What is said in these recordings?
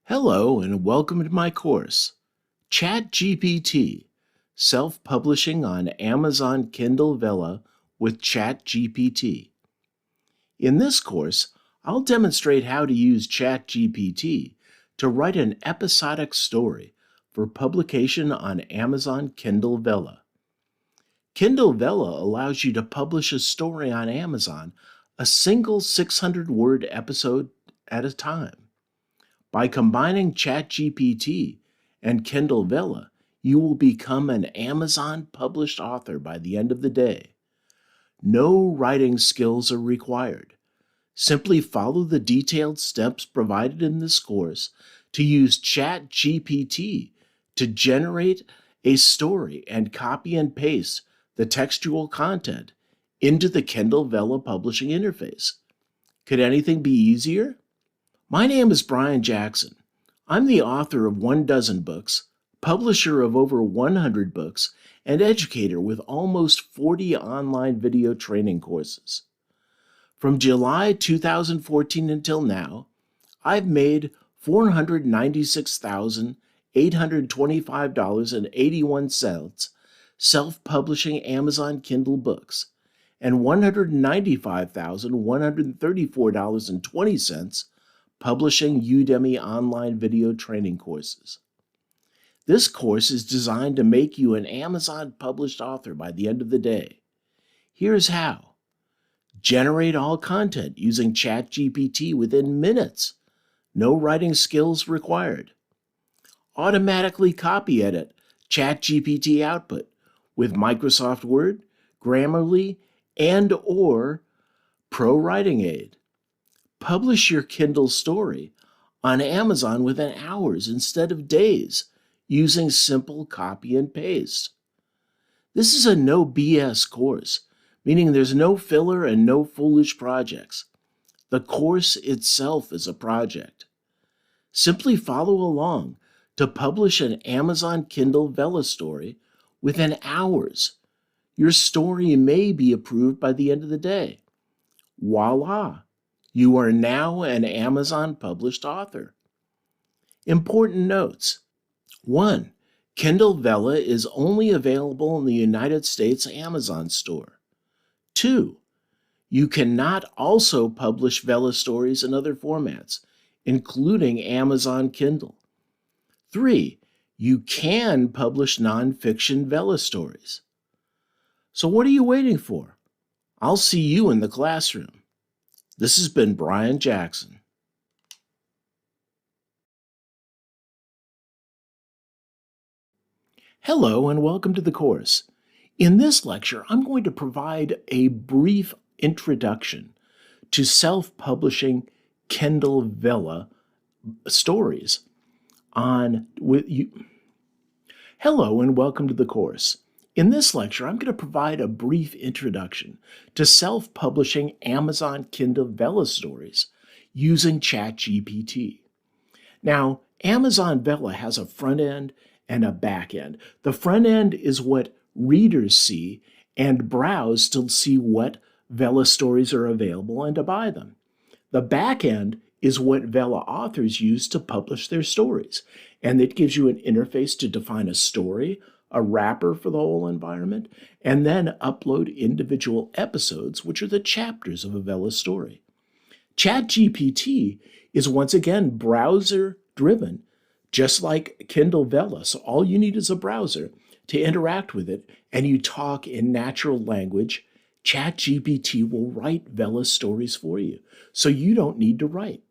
Hello and welcome to my course, ChatGPT, Self-Publishing on Amazon Kindle Vella with ChatGPT. In this course, I'll demonstrate how to use ChatGPT to write an episodic story for publication on Amazon Kindle Vella. Kindle Vella allows you to publish a story on Amazon, a single 600-word episode at a time. By combining ChatGPT and Kindle Vella, you will become an Amazon-published author by the end of the day. No writing skills are required. Simply follow the detailed steps provided in this course to use ChatGPT to generate a story and copy and paste the textual content into the Kindle Vella publishing interface. Could anything be easier? My name is Brian Jackson. I'm the author of 12 books, publisher of over 100 books, and educator with almost 40 online video training courses. From July 2014 until now, I've made $496,825.81 self-publishing Amazon Kindle books and $195,134.20 publishing Udemy online video training courses. This course is designed to make you an Amazon-published author by the end of the day. Here's how. Generate all content using ChatGPT within minutes. No writing skills required. Automatically copy edit ChatGPT output with Microsoft Word, Grammarly, and/or ProWritingAid. Publish your Kindle story on Amazon within hours instead of days using simple copy and paste. This is a no BS course, meaning there's no filler and no foolish projects. The course itself is a project. Simply follow along to publish an Amazon Kindle Vella story within hours. Your story may be approved by the end of the day. Voila! You are now an Amazon-published author. Important notes. 1. Kindle Vella is only available in the United States Amazon store. 2. You cannot also publish Vella stories in other formats, including Amazon Kindle. 3. You can publish nonfiction Vella stories. So what are you waiting for? I'll see you in the classroom. This has been Brian Jackson. Hello and welcome to the course. In this lecture, I'm going to provide a brief introduction to self-publishing Kindle Vella stories. Hello and welcome to the course. In this lecture, I'm going to provide a brief introduction to self-publishing Amazon Kindle Vella stories using ChatGPT. Now, Amazon Vella has a front end and a back end. The front end is what readers see and browse to see what Vella stories are available and to buy them. The back end is what Vella authors use to publish their stories, and it gives you an interface to define a story, a wrapper for the whole environment, and then upload individual episodes, which are the chapters of a Vella story. ChatGPT is once again browser-driven, just like Kindle Vella. So all you need is a browser to interact with it, and you talk in natural language. ChatGPT will write Vella stories for you, so you don't need to write.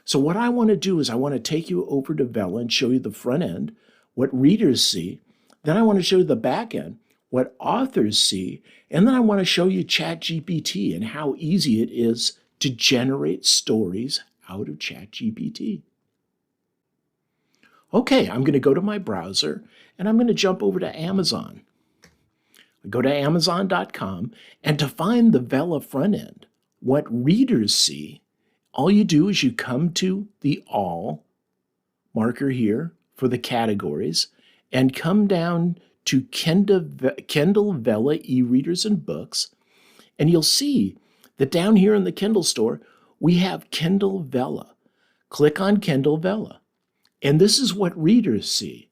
So what I want to do is I want to take you over to Vella and show you the front end, what readers see. Then I want to show you the back end, what authors see, and then I want to show you ChatGPT and how easy it is to generate stories out of ChatGPT. Okay, I'm going to go to my browser and I'm going to jump over to Amazon. I go to Amazon.com, and to find the Vella front end, what readers see, all you do is you come to the All marker here for the categories, and come down to Kindle Vella e-readers and books, and you'll see that down here in the Kindle store, we have Kindle Vella. Click on Kindle Vella. And this is what readers see.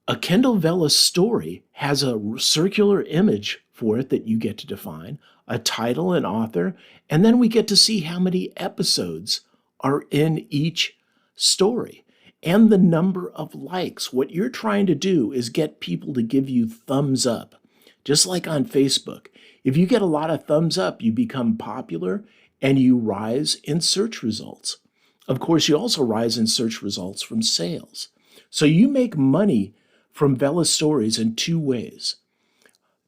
A Kindle Vella story has a circular image for it that you get to define, a title and author, and then we get to see how many episodes are in each story and the number of likes. What you're trying to do is get people to give you thumbs up, just like on Facebook. If you get a lot of thumbs up, you become popular and you rise in search results. Of course, you also rise in search results from sales. So you make money from Vella stories in two ways.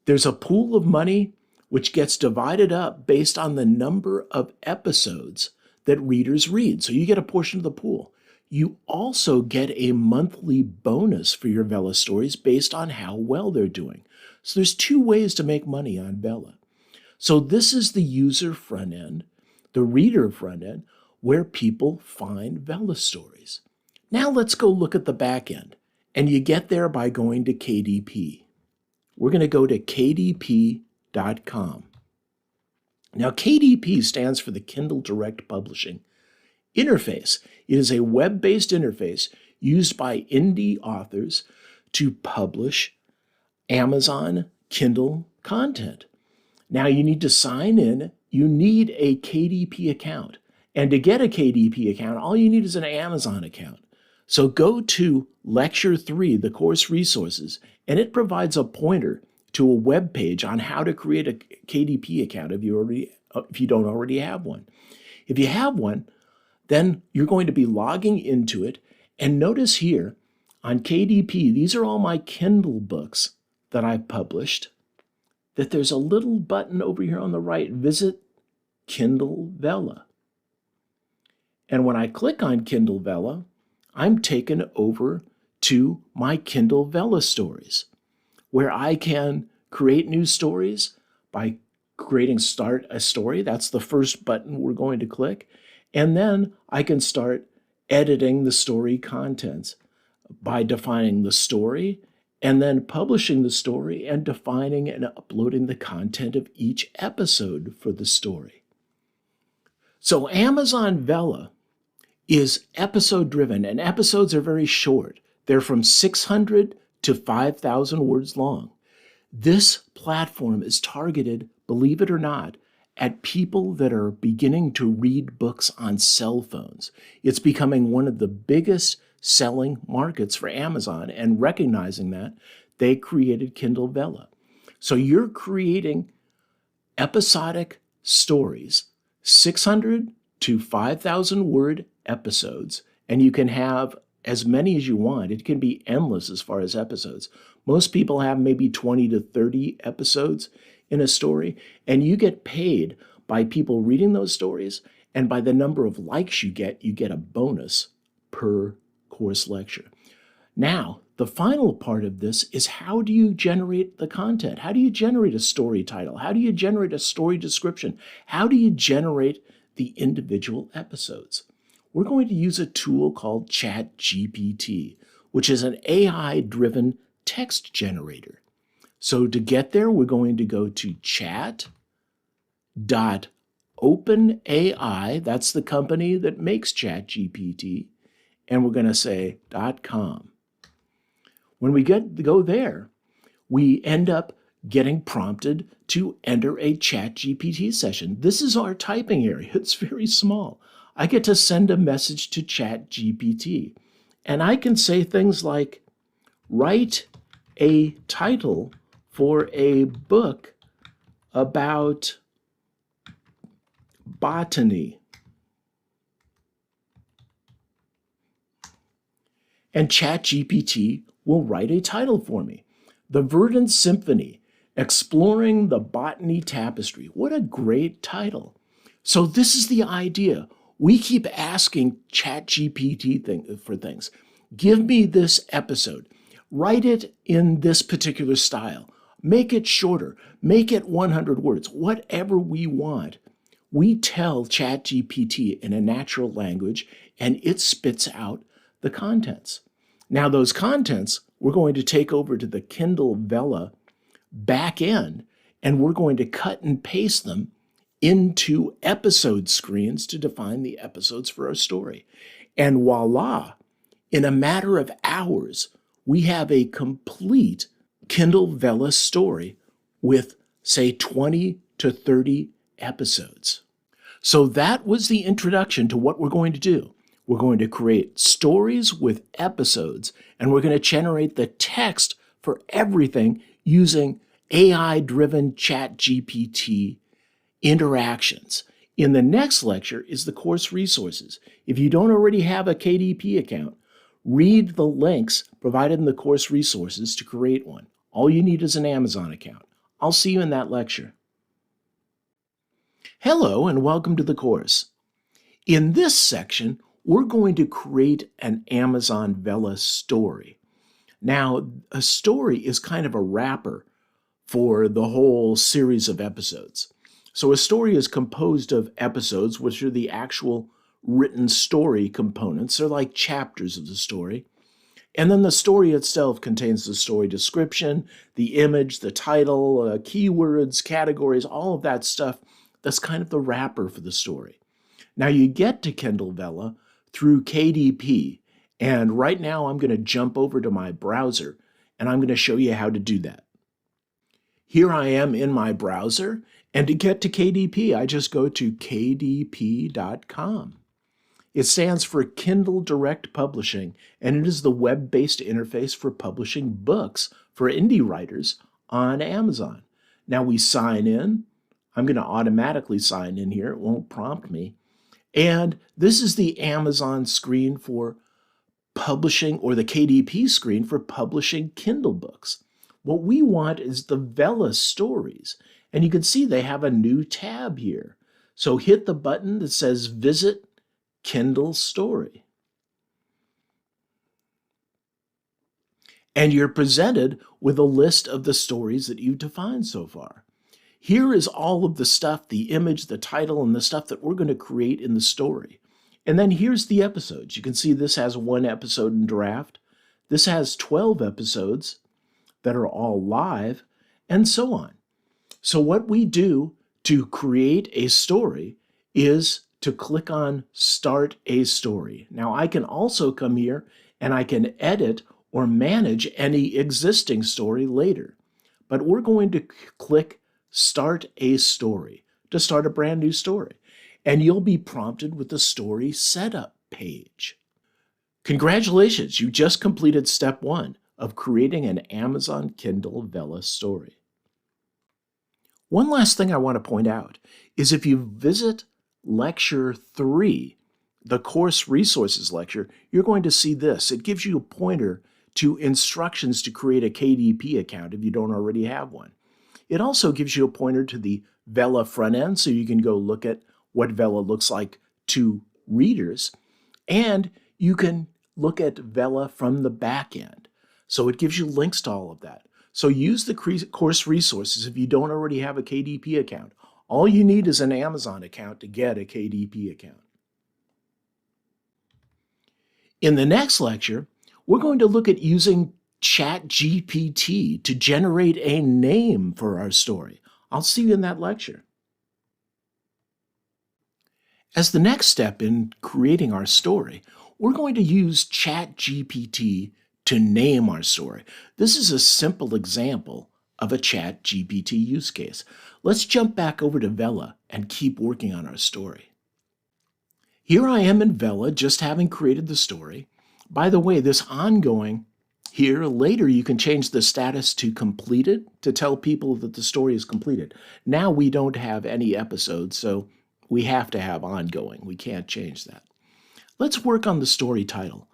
There's a pool of money which gets divided up based on the number of episodes that readers read. So you get a portion of the pool. You also get a monthly bonus for your Vella stories based on how well they're doing. So there's two ways to make money on Vella. So this is the user front end, the reader front end, where people find Vella stories. Now let's go look at the back end. And you get there by going to KDP. We're going to go to kdp.com. Now, KDP stands for the Kindle Direct Publishing Interface. It is a web-based interface used by indie authors to publish Amazon Kindle content. Now, you need to sign in. You need a KDP account. And to get a KDP account, all you need is an Amazon account. So go to Lecture 3, the course resources, and it provides a pointer to a web page on how to create a KDP account if you don't already have one. If you have one, then you're going to be logging into it. And notice here on KDP, these are all my Kindle books that I published, that there's a little button over here on the right, Visit Kindle Vella. And when I click on Kindle Vella, I'm taken over to my Kindle Vella stories, where I can create new stories by creating Start a Story. That's the first button we're going to click. And then I can start editing the story contents by defining the story and then publishing the story and defining and uploading the content of each episode for the story. So Amazon Vella is episode driven, and episodes are very short. They're from 600 to 5,000 words long. This platform is targeted, believe it or not, at people that are beginning to read books on cell phones. It's becoming one of the biggest selling markets for Amazon, and recognizing that, they created Kindle Vella. So you're creating episodic stories, 600 to 5,000 word episodes, and you can have as many as you want. It can be endless as far as episodes. Most people have maybe 20 to 30 episodes in a story, and you get paid by people reading those stories, and by the number of likes you get a bonus per course lecture. Now, the final part of this is, how do you generate the content? How do you generate a story title? How do you generate a story description? How do you generate the individual episodes? We're going to use a tool called ChatGPT, which is an AI-driven text generator. So to get there, we're going to go to chat.openai, that's the company that makes ChatGPT, and we're going to say .com. When we go there, we end up getting prompted to enter a ChatGPT session. This is our typing area. It's very small. I get to send a message to ChatGPT, and I can say things like, write a title for a book about botany. And ChatGPT will write a title for me. The Verdant Symphony, Exploring the Botany Tapestry. What a great title. So this is the idea. We keep asking ChatGPT for things. Give me this episode. Write it in this particular style. Make it shorter. Make it 100 words. Whatever we want. We tell ChatGPT in a natural language, and it spits out the contents. Now, those contents, we're going to take over to the Kindle Vella back end, and we're going to cut and paste them into episode screens to define the episodes for our story. And voila, In a matter of hours, we have a complete Kindle Vella story with, say, 20 to 30 episodes. So that was the introduction to what we're going to do. We're going to create stories with episodes, and we're going to generate the text for everything using AI-driven ChatGPT interactions. In the next lecture is the course resources. If you don't already have a KDP account, read the links provided in the course resources to create one. All you need is an Amazon account. I'll see you in that lecture. Hello and welcome to the course. In this section, we're going to create an Amazon Vella story. Now, a story is kind of a wrapper for the whole series of episodes. So a story is composed of episodes, which are the actual written story components. They're like chapters of the story. And then the story itself contains the story description, the image, the title, keywords, categories, all of that stuff. That's kind of the wrapper for the story. Now you get to Kindle Vella through KDP. And right now I'm going to jump over to my browser and I'm going to show you how to do that. Here I am in my browser, and to get to KDP, I just go to kdp.com. It stands for Kindle Direct Publishing, and it is the web-based interface for publishing books for indie writers on Amazon. Now we sign in. I'm going to automatically sign in here. It won't prompt me. And this is the Amazon screen for publishing, or the KDP screen for publishing Kindle books. What we want is the Vella stories. And you can see they have a new tab here. So hit the button that says Visit Kindle Story. And you're presented with a list of the stories that you've defined so far. Here is all of the stuff, the image, the title, and the stuff that we're going to create in the story. And then here's the episodes. You can see this has 1 episode in draft. This has 12 episodes that are all live, and so on. So what we do to create a story is to click on Start a Story. Now I can also come here and I can edit or manage any existing story later. But we're going to click Start a Story to start a brand new story. And you'll be prompted with the story setup page. Congratulations, you just completed step 1 of creating an Amazon Kindle Vella story. One last thing I want to point out is if you visit Lecture 3, the Course Resources lecture, you're going to see this. It gives you a pointer to instructions to create a KDP account if you don't already have one. It also gives you a pointer to the Vella front end, so you can go look at what Vella looks like to readers, and you can look at Vella from the back end. So it gives you links to all of that. So use the course resources if you don't already have a KDP account. All you need is an Amazon account to get a KDP account. In the next lecture, we're going to look at using ChatGPT to generate a name for our story. I'll see you in that lecture. As the next step in creating our story, we're going to use ChatGPT to name our story. This is a simple example of a ChatGPT use case. Let's jump back over to Vella and keep working on our story. Here I am in Vella, just having created the story. By the way, this ongoing here, later you can change the status to completed to tell people that the story is completed. Now we don't have any episodes, so we have to have ongoing. We can't change that. Let's work on the story title.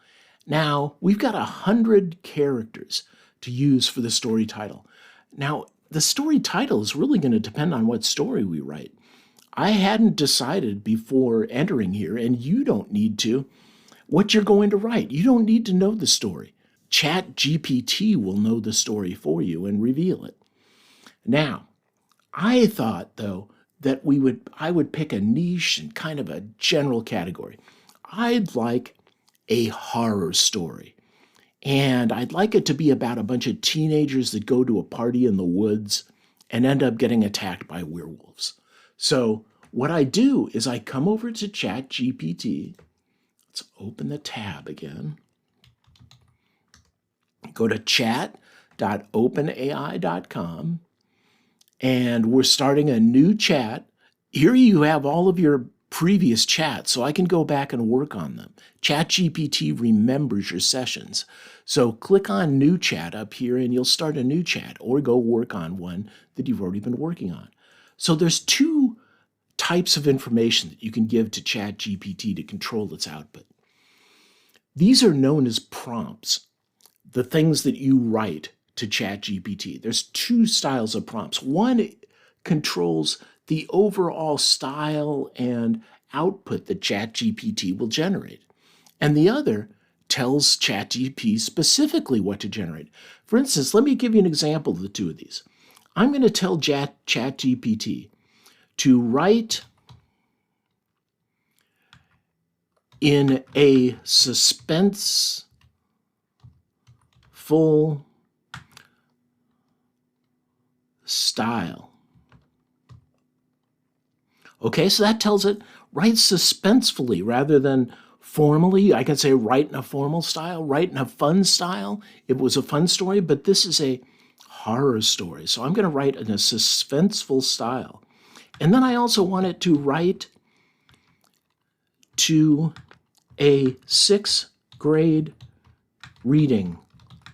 Now, we've got 100 characters to use for the story title. Now, the story title is really going to depend on what story we write. I hadn't decided before entering here, and you don't need to, what you're going to write. You don't need to know the story. ChatGPT will know the story for you and reveal it. Now, I thought, though, that I would pick a niche and kind of a general category. I'd like a horror story. And I'd like it to be about a bunch of teenagers that go to a party in the woods and end up getting attacked by werewolves. So what I do is I come over to ChatGPT. Let's open the tab again. Go to chat.openai.com, and we're starting a new chat. Here you have all of your previous chats, so I can go back and work on them. ChatGPT remembers your sessions. So click on New Chat up here, and you'll start a new chat, or go work on one that you've already been working on. So there's two types of information that you can give to ChatGPT to control its output. These are known as prompts, the things that you write to ChatGPT. There's two styles of prompts. One controls the overall style and output that ChatGPT will generate, and the other tells ChatGPT specifically what to generate. For instance, let me give you an example of the two of these. I'm going to tell ChatGPT to write in a suspenseful style. Okay, so that tells it write suspensefully rather than formally. I can say write in a formal style, write in a fun style. It was a fun story, but this is a horror story. So I'm going to write in a suspenseful style. And then I also want it to write to a 6th grade reading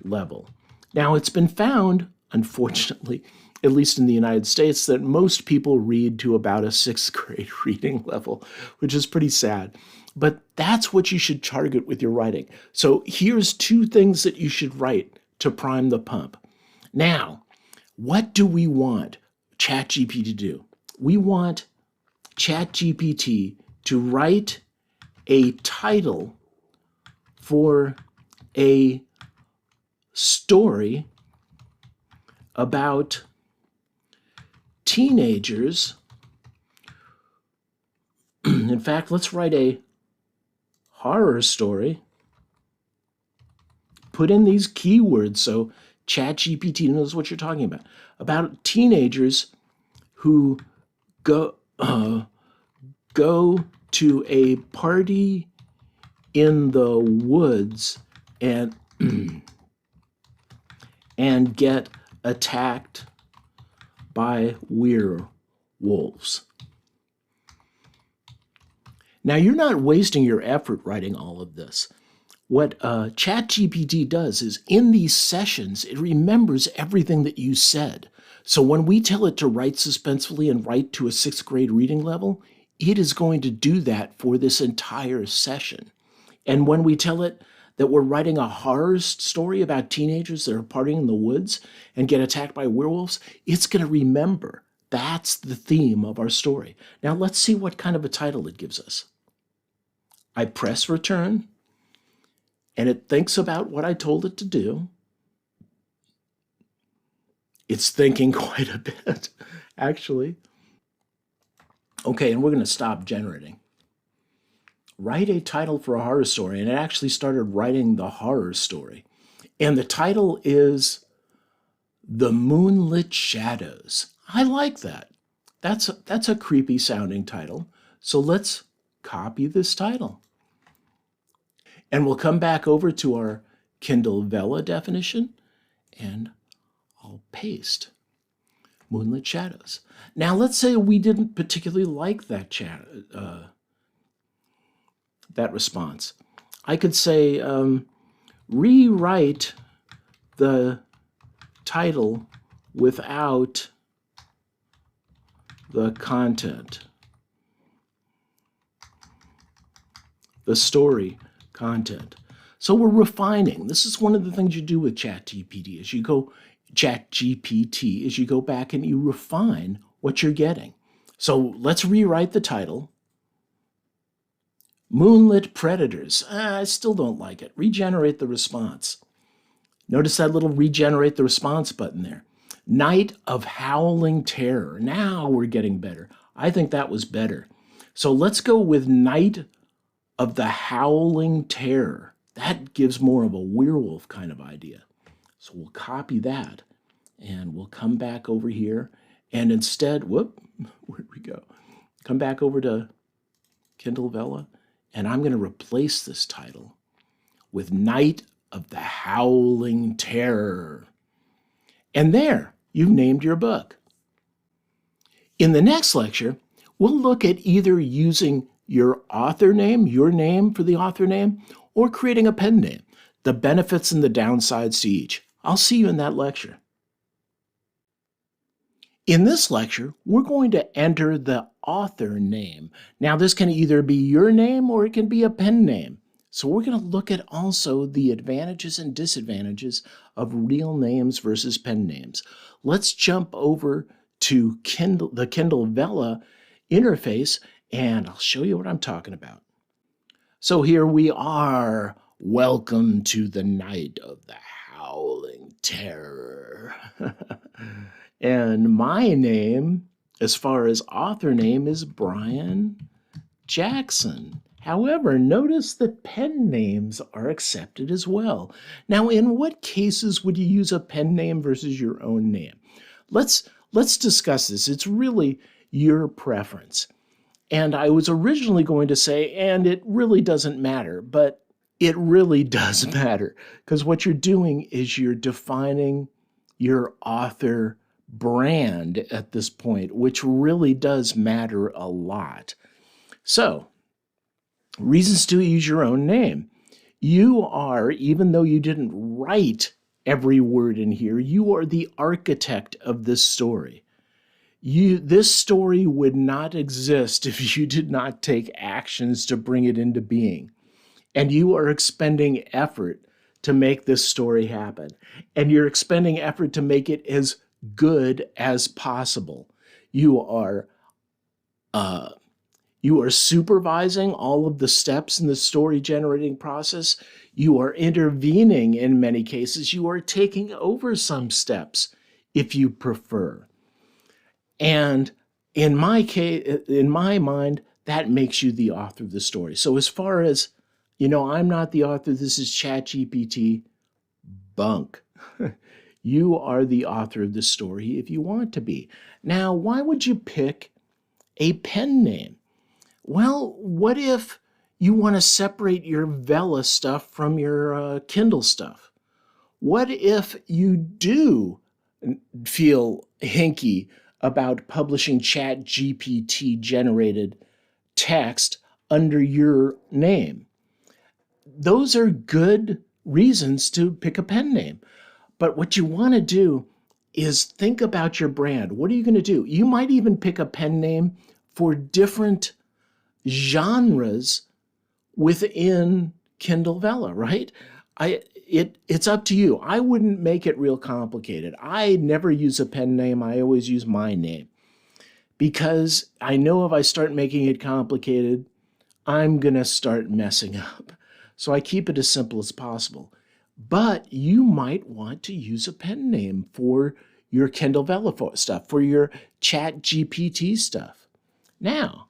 level. Now, it's been found, unfortunately, at least in the United States, that most people read to about a 6th grade reading level, which is pretty sad. But that's what you should target with your writing. So here's two things that you should write to prime the pump. Now, what do we want ChatGPT to do? We want ChatGPT to write a title for a story about teenagers. In fact, let's write a horror story. Put in these keywords so ChatGPT knows what you're talking about teenagers who go to a party in the woods and and get attacked by werewolves. Now, you're not wasting your effort writing all of this. What ChatGPT does is in these sessions, it remembers everything that you said. So when we tell it to write suspensefully and write to a 6th grade reading level, it is going to do that for this entire session. And when we tell it that we're writing a horror story about teenagers that are partying in the woods and get attacked by werewolves, it's going to remember. That's the theme of our story. Now let's see what kind of a title it gives us. I press return, and it thinks about what I told it to do. It's thinking quite a bit, actually. Okay, and we're going to stop generating. Write a title for a horror story, and it actually started writing the horror story. And the title is The Moonlit Shadows. I like that. That's a creepy sounding title. So let's copy this title. And we'll come back over to our Kindle Vella definition, and I'll paste Moonlit Shadows. Now, let's say we didn't particularly like that response. I could say, rewrite the title without the content, the story content. So we're refining. This is one of the things you do with ChatGPT as you go back and you refine what you're getting. So let's rewrite the title. Moonlit Predators. I still don't like it. Regenerate the response. Notice that little regenerate the response button there. Night of Howling Terror. Now we're getting better. I think that was better. So let's go with Night of the Howling Terror. That gives more of a werewolf kind of idea. So we'll copy that and we'll come back over here and instead, where'd we go? Come back over to Kindle Vella, and I'm going to replace this title with Night of the Howling Terror. And there, you've named your book. In the next lecture, we'll look at either using your author name, your name for the author name, or creating a pen name, the benefits and the downsides to each. I'll see you in that lecture. In this lecture, we're going to enter the author name. Now, this can either be your name or it can be a pen name. So we're going to look at also the advantages and disadvantages of real names versus pen names. Let's jump over to the Kindle Vella interface, and I'll show you what I'm talking about. So here we are. Welcome to the night of the Howling Terror. And my name, as far as author name, is Brian Jackson. However, notice that pen names are accepted as well. Now, in what cases would you use a pen name versus your own name? Let's discuss this. It's really your preference. And I was originally going to say, and it really doesn't matter, but it really does matter, because what you're doing is you're defining your author brand at this point, which really does matter a lot. So, reasons to use your own name. You are, even though you didn't write every word in here, you are the architect of this story. This story would not exist if you did not take actions to bring it into being. And you are expending effort to make this story happen. And you're expending effort to make it as good as possible. You are supervising all of the steps in the story generating process. You are intervening in many cases. You are taking over some steps if you prefer. And in my case, in my mind, that makes you the author of the story. So as far as, I'm not the author, this is ChatGPT, bunk. You are the author of the story if you want to be. Now, why would you pick a pen name? Well, what if you want to separate your Vella stuff from your Kindle stuff? What if you do feel hinky about publishing ChatGPT generated text under your name? Those are good reasons to pick a pen name. But what you want to do is think about your brand. What are you going to do? You might even pick a pen name for different genres within Kindle Vella, right? It's up to you. I wouldn't make it real complicated. I never use a pen name. I always use my name, because I know if I start making it complicated, I'm going to start messing up. So I keep it as simple as possible. But you might want to use a pen name for your Kindle Vella stuff, for your ChatGPT stuff. Now,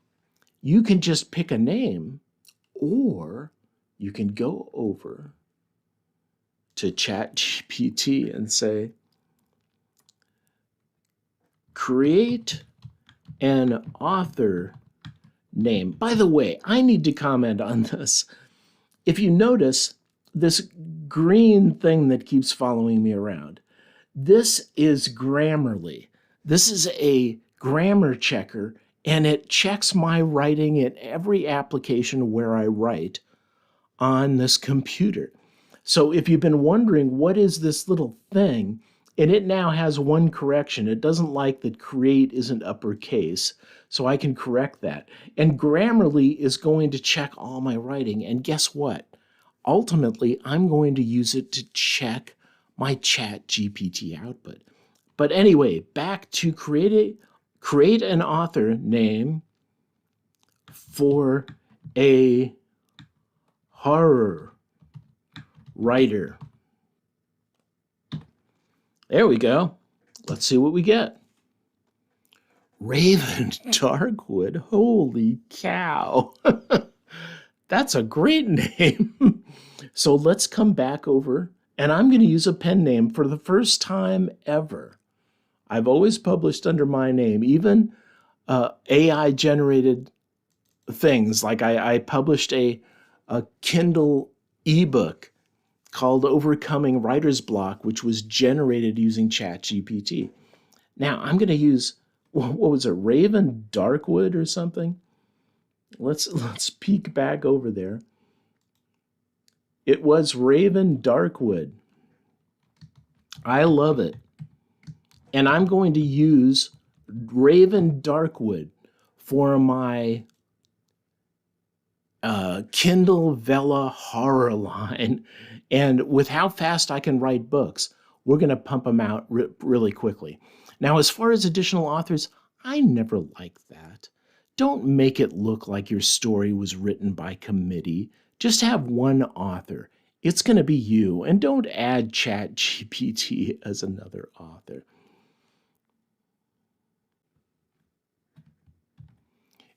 you can just pick a name, or you can go over to ChatGPT and say, create an author name. By the way, I need to comment on this. If you notice this green thing that keeps following me around, this is Grammarly. This is a grammar checker, and it checks my writing in every application where I write on this computer. So if you've been wondering what is this little thing, and it now has one correction. It doesn't like that create isn't uppercase, so I can correct that. And Grammarly is going to check all my writing, and guess what? Ultimately, I'm going to use it to check my ChatGPT output. But anyway, back to create an author name for a horror writer. There we go. Let's see what we get. Raven Darkwood. Holy cow. That's a great name. So let's come back over, and I'm going to use a pen name for the first time ever. I've always published under my name, even AI-generated things. Like I published a Kindle ebook called Overcoming Writer's Block, which was generated using ChatGPT. Now I'm going to use, what was it, Raven Darkwood or something? Let's peek back over there. It was Raven Darkwood. I love it. And I'm going to use Raven Darkwood for my Kindle Vella horror line. And with how fast I can write books, we're going to pump them out really quickly. Now, as far as additional authors, I never liked that. Don't make it look like your story was written by committee. Just have one author. It's going to be you. And don't add ChatGPT as another author.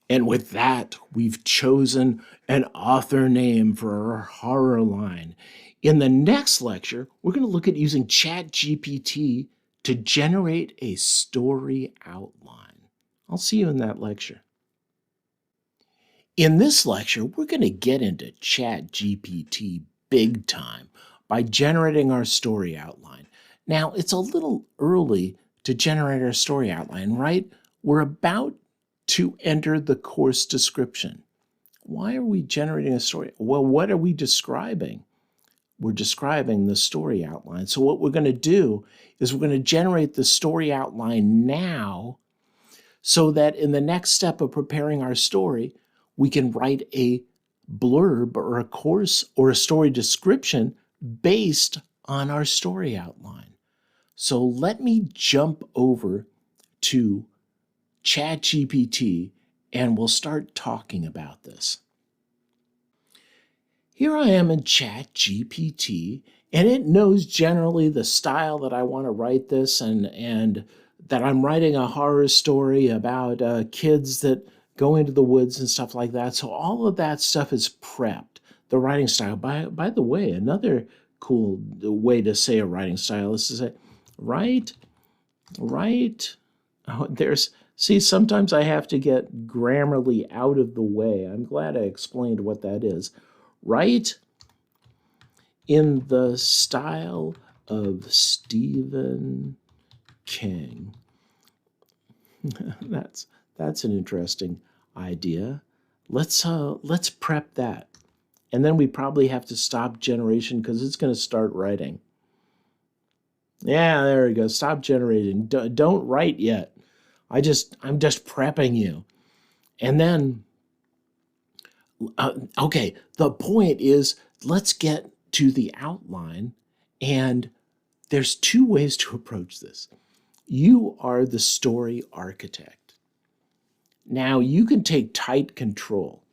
And with that, we've chosen an author name for our horror line. In the next lecture, we're going to look at using ChatGPT to generate a story outline. I'll see you in that lecture. In this lecture, we're going to get into ChatGPT big time by generating our story outline. Now, it's a little early to generate our story outline, right? We're about to enter the course description. Why are we generating a story? Well, what are we describing? We're describing the story outline. So what we're going to do is we're going to generate the story outline now so that in the next step of preparing our story, we can write a blurb or a course or a story description based on our story outline. So let me jump over to ChatGPT and we'll start talking about this. Here I am in ChatGPT, and it knows generally the style that I want to write this and that I'm writing a horror story about kids that go into the woods and stuff like that. So all of that stuff is prepped, the writing style. By the way, another cool way to say a writing style is to say, write. Oh, see, sometimes I have to get Grammarly out of the way. I'm glad I explained what that is. Write in the style of Stephen King. That's an interesting idea. Let's prep that. And then we probably have to stop generation because it's going to start writing. Yeah, there we go. Stop generating. Don't write yet. I'm just prepping you. And then, okay, the point is, let's get to the outline. And there's two ways to approach this. You are the story architect. Now, you can take tight control,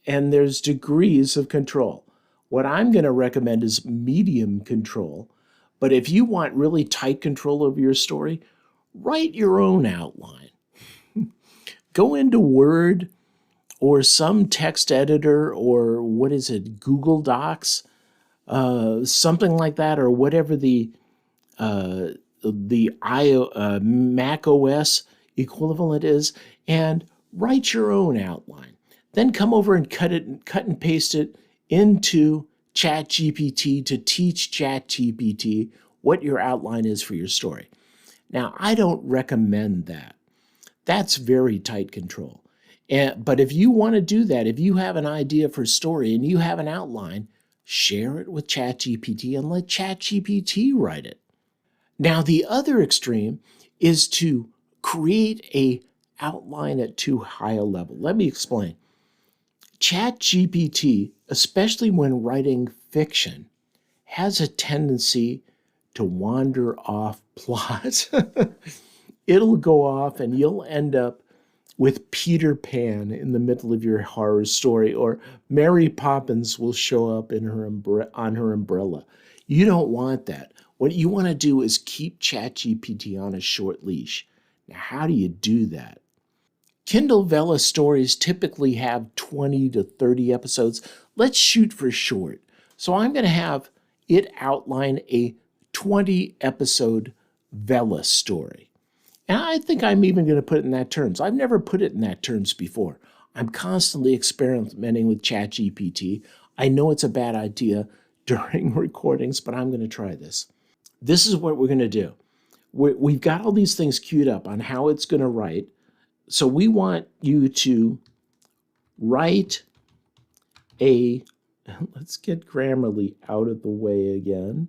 and there's degrees of control. What I'm going to recommend is medium control. But if you want really tight control over your story, write your own outline. Go into Word or some text editor or what is it, Google Docs, something like that, or whatever the Mac OS equivalent is, and write your own outline. Then come over and cut and paste it into ChatGPT to teach ChatGPT what your outline is for your story. Now, I don't recommend that. That's very tight control. But if you want to do that, if you have an idea for a story and you have an outline, share it with ChatGPT and let ChatGPT write it. Now, the other extreme is to create an outline at too high a level. Let me explain. ChatGPT, especially when writing fiction, has a tendency to wander off plot. It'll go off and you'll end up with Peter Pan in the middle of your horror story, or Mary Poppins will show up in on her umbrella. You don't want that. What you want to do is keep ChatGPT on a short leash. Now, how do you do that? Kindle Vella stories typically have 20 to 30 episodes. Let's shoot for short. So I'm going to have it outline a 20-episode Vella story. And I think I'm even going to put it in that terms. I've never put it in that terms before. I'm constantly experimenting with ChatGPT. I know it's a bad idea during recordings, but I'm going to try this. This is what we're going to do. We've got all these things queued up on how it's going to write. So we want you to write let's get Grammarly out of the way again.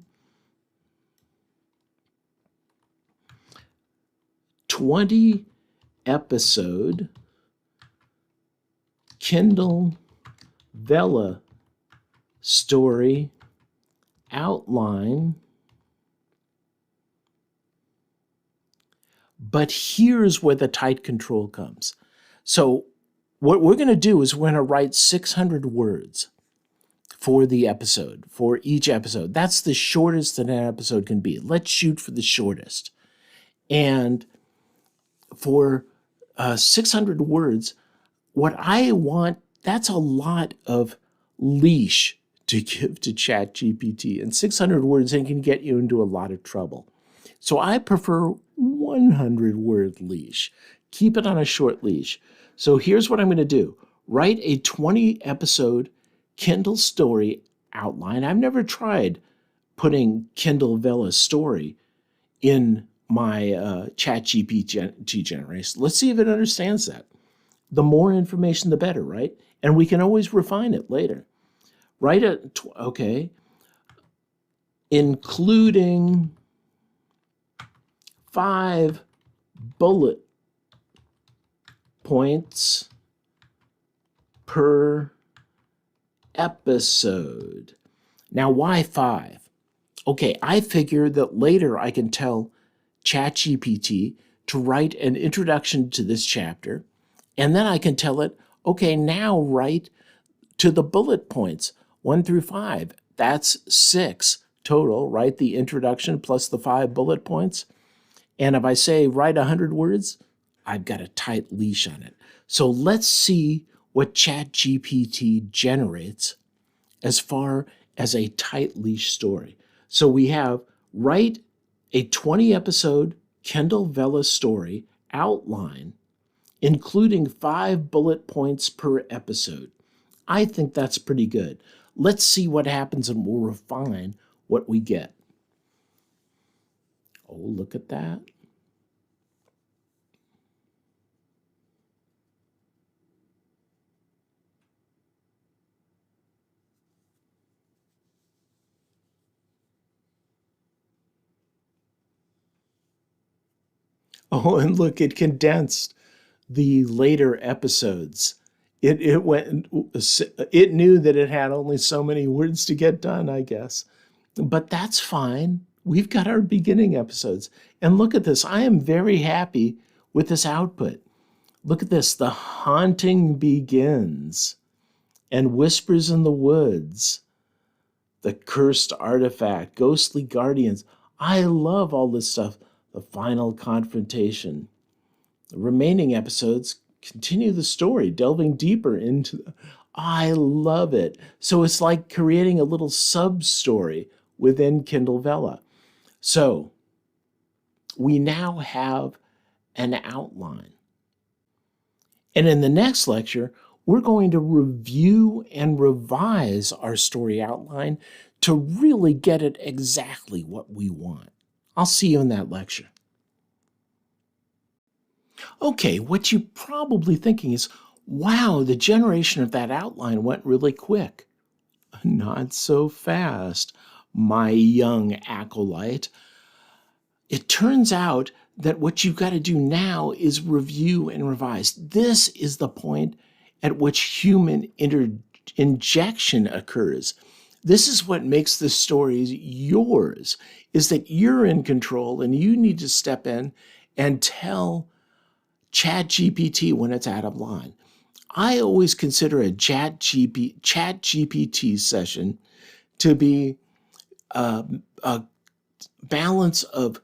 20 episode Kindle Vella story outline. But here's where the tight control comes. So what we're going to do is we're going to write 600 words for the episode, for each episode. That's the shortest that an episode can be. Let's shoot for the shortest. And for 600 words, what I want, that's a lot of leash to give to ChatGPT. And 600 words, it can get you into a lot of trouble. So I prefer 100-word leash. Keep it on a short leash. So here's what I'm going to do. Write a 20-episode Kindle story outline. I've never tried putting Kindle Vella story in my ChatGPT generation. Let's see if it understands that. The more information, the better, right? And we can always refine it later. Write okay, including 5 bullet points per episode. Now, why 5? Okay, I figure that later I can tell ChatGPT to write an introduction to this chapter, and then I can tell it, okay, now write to the bullet points, 1 through 5. That's 6 total, right? The introduction plus the 5 bullet points. And if I say write 100 words, I've got a tight leash on it. So let's see what ChatGPT generates as far as a tight leash story. So we have write a 20-episode Kindle Vella story outline, including 5 bullet points per episode. I think that's pretty good. Let's see what happens and we'll refine what we get. Oh, look at that. Oh, and look, it condensed the later episodes. It knew that it had only so many words to get done, I guess. But that's fine. We've got our beginning episodes. And look at this. I am very happy with this output. Look at this. The haunting begins. And whispers in the woods. The cursed artifact. Ghostly guardians. I love all this stuff. The final confrontation. The remaining episodes continue the story, delving deeper into I love it. So it's like creating a little sub-story within Kindle Vella. So we now have an outline. And in the next lecture, we're going to review and revise our story outline to really get it exactly what we want. I'll see you in that lecture. Okay, what you're probably thinking is, wow, the generation of that outline went really quick. Not so fast, my young acolyte. It turns out that what you've got to do now is review and revise. This is the point at which human injection occurs. This is what makes the stories yours, is that you're in control and you need to step in and tell ChatGPT when it's out of line. I always consider a ChatGPT session to be a balance of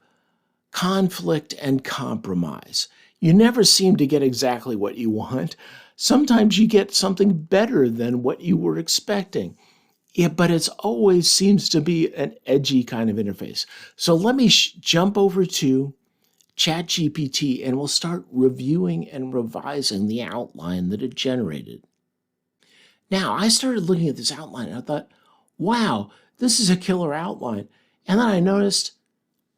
conflict and compromise. You never seem to get exactly what you want. Sometimes you get something better than what you were expecting. Yeah, but it always seems to be an edgy kind of interface. So let me jump over to ChatGPT and we'll start reviewing and revising the outline that it generated. Now, I started looking at this outline and I thought, wow, this is a killer outline. And then I noticed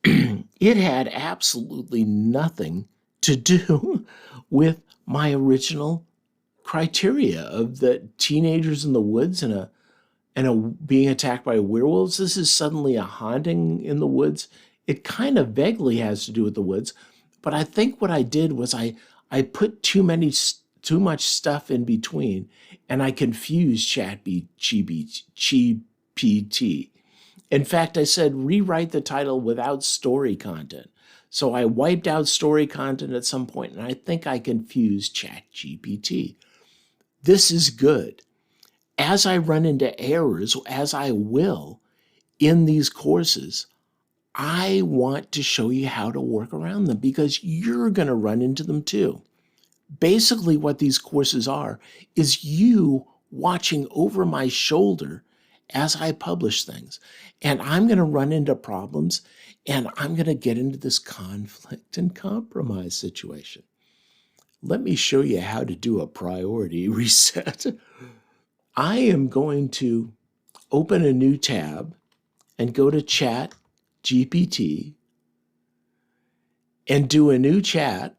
it had absolutely nothing to do with my original criteria of the teenagers in the woods and being attacked by werewolves. This is suddenly a haunting in the woods. It kind of vaguely has to do with the woods, but I think what I did was I put too much stuff in between, and I confused ChatGPT. In fact, I said rewrite the title without story content. So I wiped out story content at some point, and I think I confused ChatGPT. This is good. As I run into errors, as I will in these courses, I want to show you how to work around them because you're going to run into them too. Basically, what these courses are is you watching over my shoulder as I publish things. And I'm going to run into problems, and I'm going to get into this conflict and compromise situation. Let me show you how to do a priority reset. I am going to open a new tab and go to ChatGPT and do a new chat.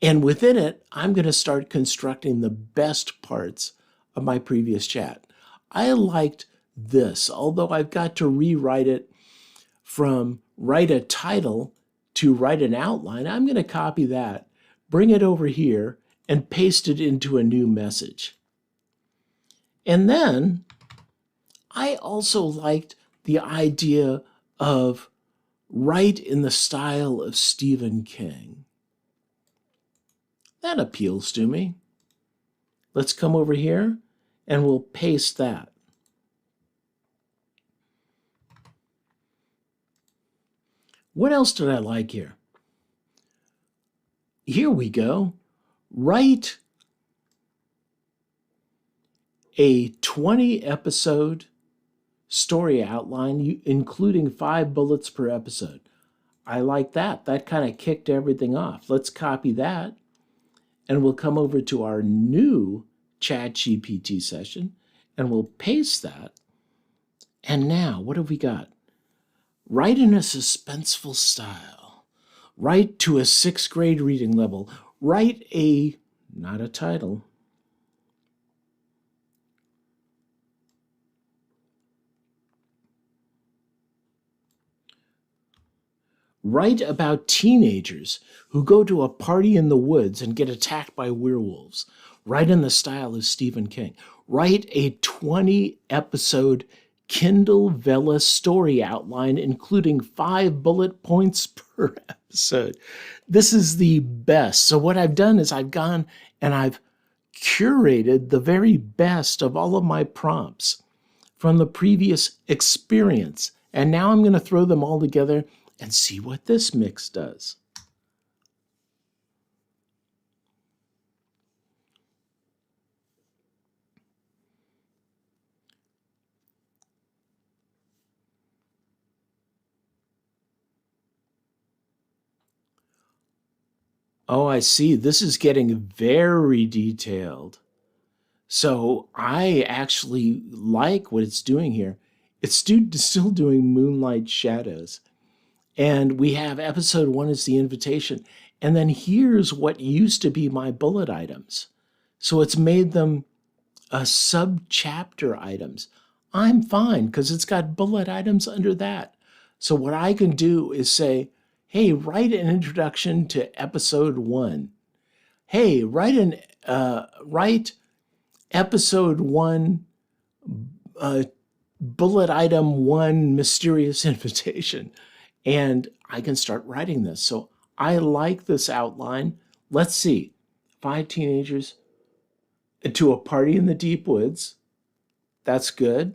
And within it, I'm going to start constructing the best parts of my previous chat. I liked this, although I've got to rewrite it from write a title to write an outline. I'm going to copy that, bring it over here, and paste it into a new message. And then I also liked the idea of write in the style of Stephen King. That appeals to me. Let's come over here and we'll paste that. What else did I like here? Here we go. Write a 20-episode story outline, including 5 bullets per episode. I like that. That kind of kicked everything off. Let's copy that, and we'll come over to our new ChatGPT session, and we'll paste that. And now, what have we got? Write in a suspenseful style. Write to a 6th grade reading level. Write not a title. Write about teenagers who go to a party in the woods and get attacked by werewolves. Write in the style of Stephen King. Write a 20-episode Kindle Vella story outline, including 5 bullet points per episode. This is the best. So what I've done is I've gone and I've curated the very best of all of my prompts from the previous experience. And now I'm going to throw them all together and see what this mix does. Oh, I see. This is getting very detailed. So I actually like what it's doing here. It's still doing moonlight shadows. And we have episode 1 is the invitation. And then here's what used to be my bullet items. So it's made them sub-chapter items. I'm fine because it's got bullet items under that. So what I can do is say, hey, write an introduction to episode 1. Hey, write episode 1, bullet item 1, mysterious invitation. And I can start writing this. So I like this outline. Let's see. 5 teenagers to a party in the deep woods. That's good.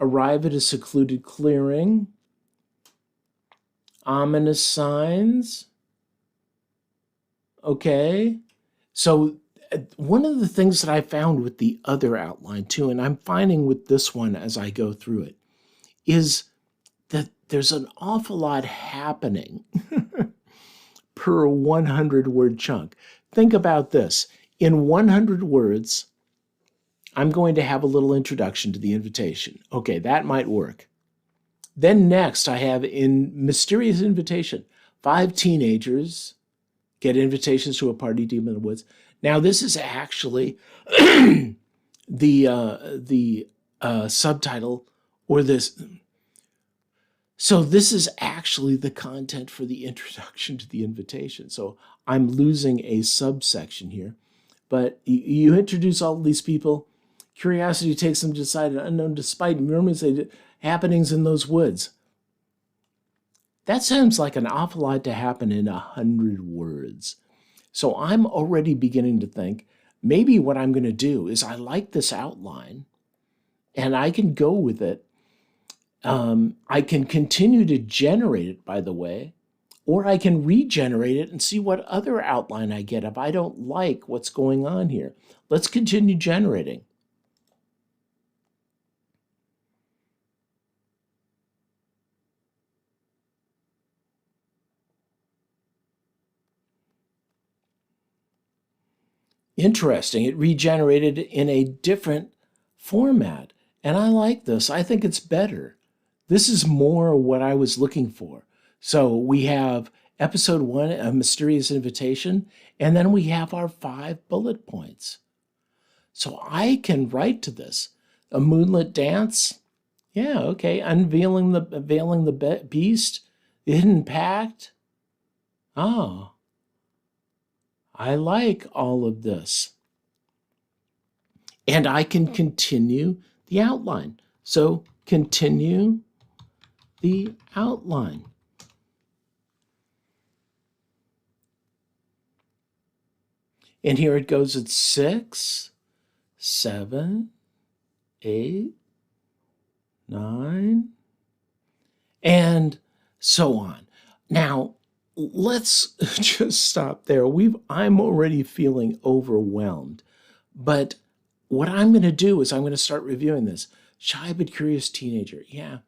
Arrive at a secluded clearing. Ominous signs. Okay. So one of the things that I found with the other outline too, and I'm finding with this one as I go through it, is that there's an awful lot happening per 100-word chunk. Think about this. In 100 words, I'm going to have a little introduction to the invitation. Okay, that might work. Then next, I have in mysterious invitation, 5 teenagers get invitations to a party deep in the woods. Now, this is actually the subtitle or this. So this is actually the content for the introduction to the invitation. So I'm losing a subsection here. But you introduce all of these people. Curiosity takes them to decide an unknown despite murmurs happenings in those woods. That sounds like an awful lot to happen in 100 words. So I'm already beginning to think maybe what I'm going to do is I like this outline and I can go with it. I can continue to generate it, by the way, or I can regenerate it and see what other outline I get if I don't like what's going on here. Let's continue generating. Interesting. It regenerated in a different format. And I like this. I think it's better. This is more what I was looking for. So we have episode 1, A Mysterious Invitation, and then we have our 5 bullet points. So I can write to this. A moonlit dance. Yeah, okay. Unveiling the beast. The hidden pact. Oh, I like all of this. And I can continue the outline. So continue the outline. And here it goes at 6, 7, 8, 9, and so on. Now, let's just stop there. I'm already feeling overwhelmed. But what I'm going to do is I'm going to start reviewing this. Shy but curious teenager. Yeah.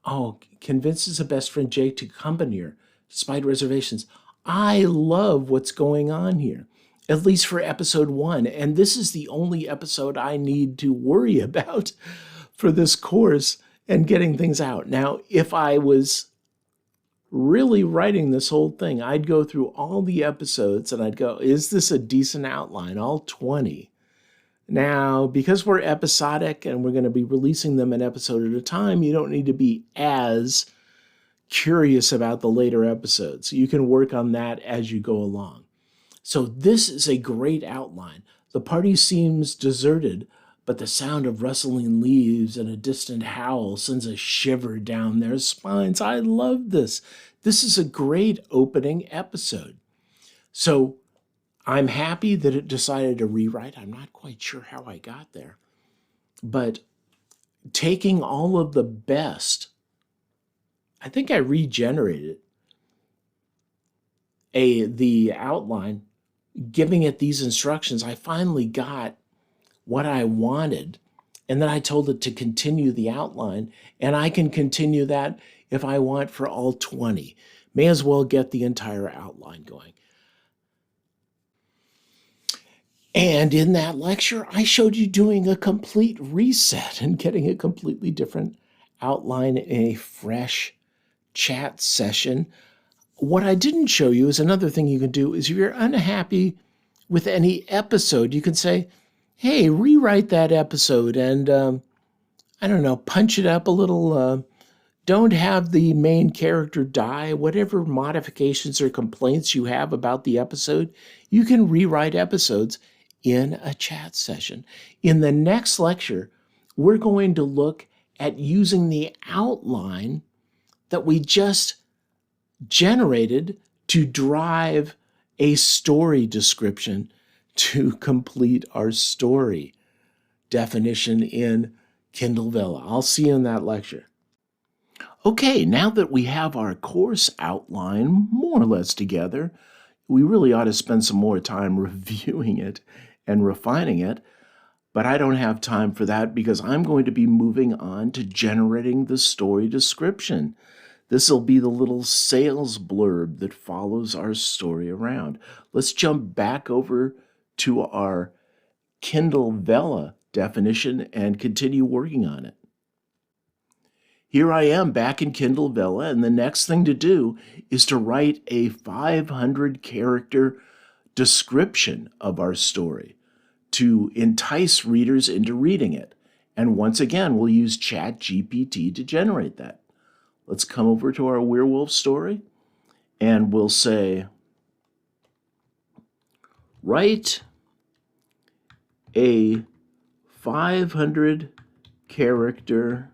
Oh, convinces a best friend Jake to accompany her despite reservations. I love what's going on here, at least for episode 1. And this is the only episode I need to worry about for this course and getting things out. Now, if I was really writing this whole thing, I'd go through all the episodes and I'd go, is this a decent outline? All 20. Now, because we're episodic and we're going to be releasing them an episode at a time, you don't need to be as curious about the later episodes. You can work on that as you go along. So this is a great outline. The party seems deserted, but the sound of rustling leaves and a distant howl sends a shiver down their spines. I love this. This is a great opening episode. So I'm happy that it decided to rewrite. I'm not quite sure how I got there. But taking all of the best, I think I regenerated the outline, giving it these instructions. I finally got what I wanted. And then I told it to continue the outline. And I can continue that if I want for all 20. May as well get the entire outline going. And in that lecture, I showed you doing a complete reset and getting a completely different outline in a fresh chat session. What I didn't show you is another thing you can do is if you're unhappy with any episode, you can say, hey, rewrite that episode and, I don't know, punch it up a little. Don't have the main character die. Whatever modifications or complaints you have about the episode, you can rewrite episodes in a chat session. In the next lecture, we're going to look at using the outline that we just generated to drive a story description to complete our story definition in Kindle Vella. I'll see you in that lecture. Okay, now that we have our course outline more or less together, we really ought to spend some more time reviewing it and refining it, but I don't have time for that because I'm going to be moving on to generating the story description. This will be the little sales blurb that follows our story around. Let's jump back over to our Kindle Vella definition and continue working on it. Here I am back in Kindle Vella, and the next thing to do is to write a 500-character description of our story to entice readers into reading it. And once again, we'll use ChatGPT to generate that. Let's come over to our werewolf story, and we'll say, write a 500-character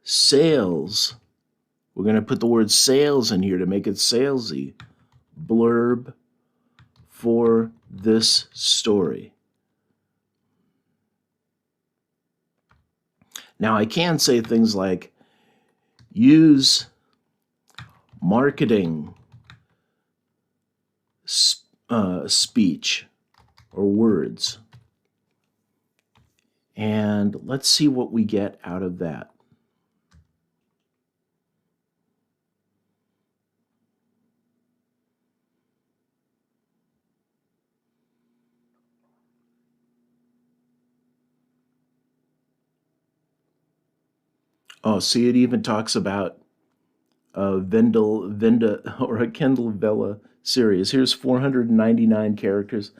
sales. We're going to put the word sales in here to make it salesy. Blurb for this story. Now I can say things like use marketing speech or words. And let's see what we get out of that. Oh, see, it even talks about Venda or a Kindle Vella series. Here's 499 characters.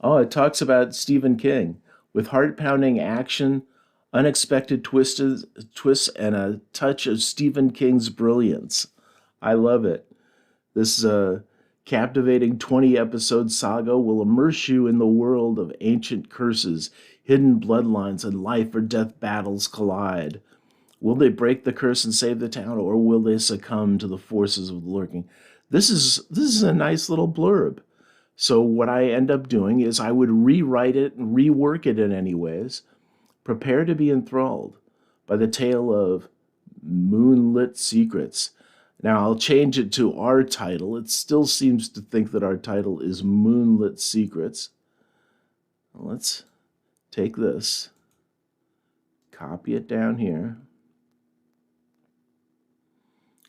Oh, it talks about Stephen King with heart-pounding action, unexpected twists, and a touch of Stephen King's brilliance. I love it. This captivating 20-episode saga will immerse you in the world of ancient curses, hidden bloodlines, and life-or-death battles collide. Will they break the curse and save the town, or will they succumb to the forces of the lurking? This is a nice little blurb. So what I end up doing is I would rewrite it and rework it in any ways. Prepare to be enthralled by the tale of moonlit secrets. Now I'll change it to our title. It still seems to think that our title is Moonlit Secrets. Let's take this, copy it down here,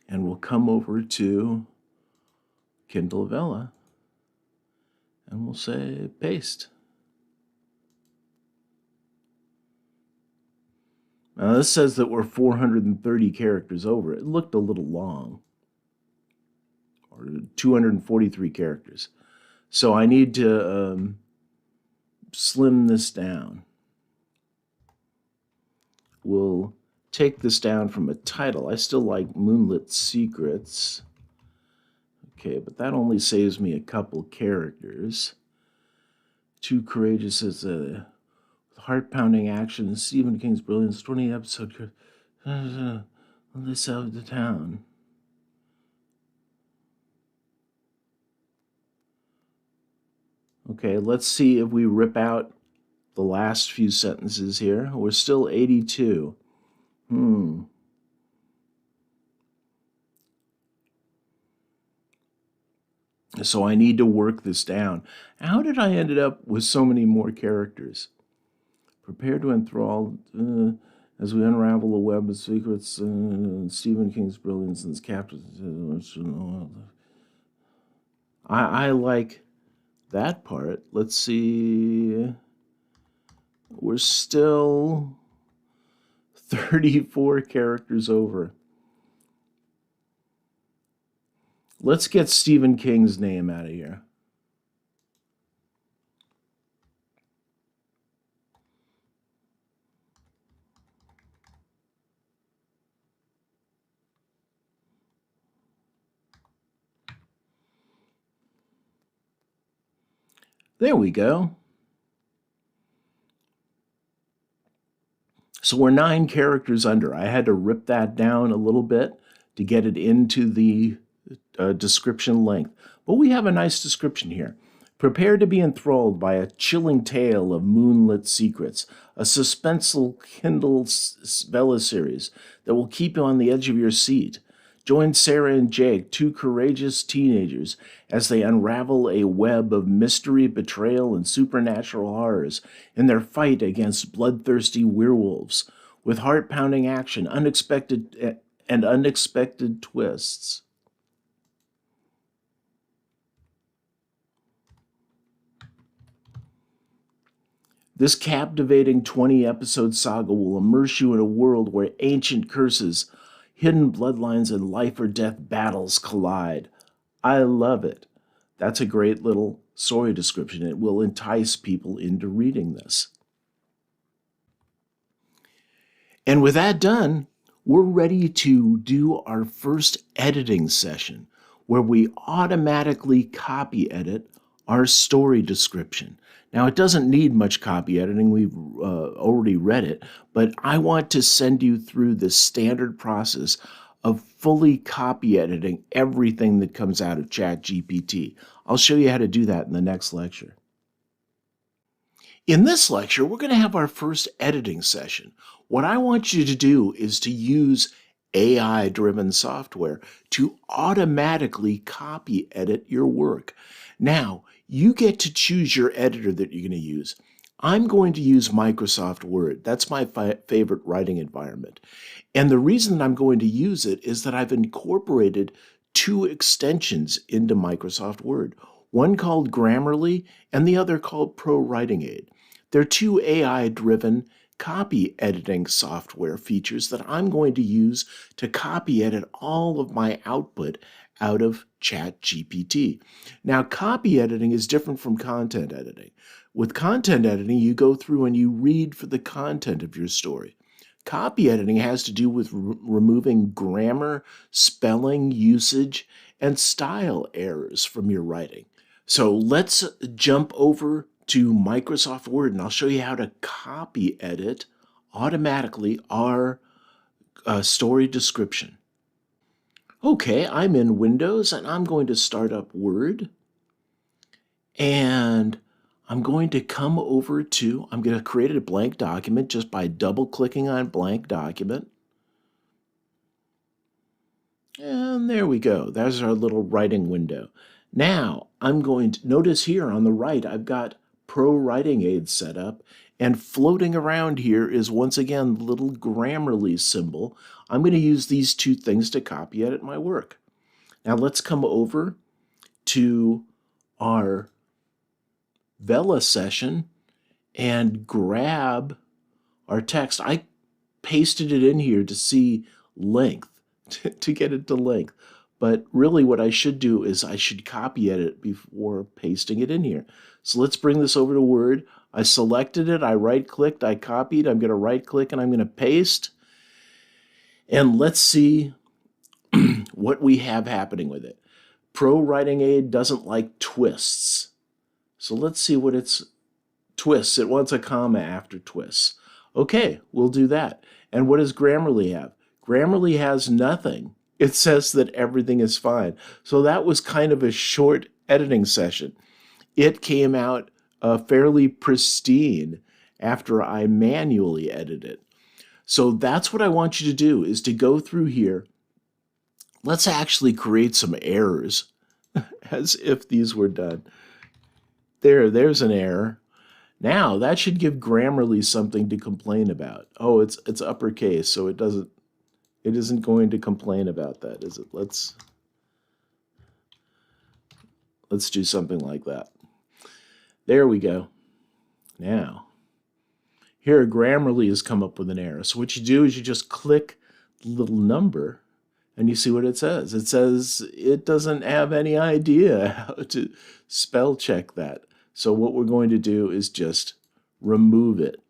and we'll come over to Kindle Vella, and we'll say paste. Now this says that we're 430 characters over. It looked a little long, or 243 characters. So I need to slim this down. We'll take this down from a title. I still like Moonlit Secrets. Okay, but that only saves me a couple characters. Too courageous as a heart-pounding action and Stephen King's brilliance. 20 episode on this side of the town. Okay, let's see if we rip out the last few sentences here. We're still 82. So I need to work this down. How did I end up with so many more characters? Prepare to enthrall as we unravel a web of secrets. Stephen King's brilliance and his captains. I like that part. Let's see. We're still 34 characters over. Let's get Stephen King's name out of here. There we go. So we're 9 characters under. I had to rip that down a little bit to get it into the description length. But we have a nice description here. Prepare to be enthralled by a chilling tale of moonlit secrets, a suspenseful Kindle Vella series that will keep you on the edge of your seat. Join Sarah and Jake, 2 courageous teenagers, as they unravel a web of mystery, betrayal, and supernatural horrors in their fight against bloodthirsty werewolves, with heart-pounding action, unexpected twists. This captivating 20-episode saga will immerse you in a world where ancient curses, hidden bloodlines, and life or death battles collide. I love it. That's a great little story description. It will entice people into reading this. And with that done, we're ready to do our first editing session where we automatically copy edit our story description. Now, it doesn't need much copy editing. We've already read it, but I want to send you through the standard process of fully copy editing everything that comes out of ChatGPT. I'll show you how to do that in the next lecture. In this lecture, we're going to have our first editing session. What I want you to do is to use AI-driven software to automatically copy edit your work. Now, you get to choose your editor that you're going to use. I'm going to use Microsoft Word. That's my favorite writing environment. And the reason that I'm going to use it is that I've incorporated 2 extensions into Microsoft Word, one called Grammarly and the other called ProWritingAid. They're 2 AI-driven copy editing software features that I'm going to use to copy edit all of my output out of ChatGPT. Now, copy editing is different from content editing. With content editing, you go through and you read for the content of your story. Copy editing has to do with removing grammar, spelling, usage, and style errors from your writing. So let's jump over to Microsoft Word, and I'll show you how to copy edit automatically our story description. Okay, I'm in Windows, and I'm going to start up Word, and I'm going to come over to, I'm going to create a blank document just by double-clicking on blank document. And there we go. There's our little writing window. Now, I'm going to, notice here on the right, I've got ProWritingAid set up, and floating around here is once again the little Grammarly symbol. I'm going to use these 2 things to copy edit my work. Now let's come over to our Vella session and grab our text. I pasted it in here to see length, to get it to length. But really what I should do is I should copy edit it before pasting it in here. So let's bring this over to Word. I selected it, I right-clicked, I copied, I'm going to right-click and I'm going to paste. And let's see what we have happening with it. ProWritingAid doesn't like twists. So let's see what it's twists. It wants a comma after twists. Okay, we'll do that. And what does Grammarly have? Grammarly has nothing. It says that everything is fine. So that was kind of a short editing session. It came out fairly pristine after I manually edited it. So that's what I want you to do, is to go through here. Let's actually create some errors as if these were done. There's an error. Now that should give Grammarly something to complain about. Oh, it's uppercase, so it isn't going to complain about that, is it? Let's do something like that. There we go. Now, here Grammarly has come up with an error. So what you do is you just click the little number and you see what it says. It says it doesn't have any idea how to spell check that. So what we're going to do is just remove it.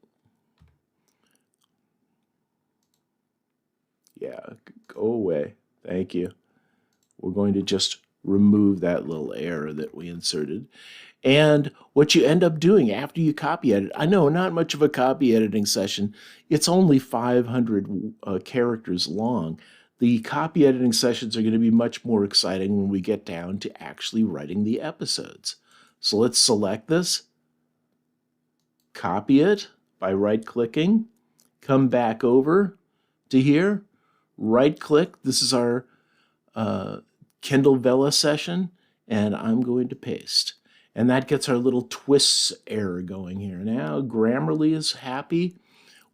Yeah, go away. Thank you. We're going to just remove that little error that we inserted. And what you end up doing after you copy edit, I know not much of a copy editing session. It's only 500 characters long. The copy editing sessions are going to be much more exciting when we get down to actually writing the episodes. So let's select this, copy it by right-clicking, come back over to here, right-click. This is our Kindle Vella session, and I'm going to paste. And that gets our little twists error going here. Now Grammarly is happy.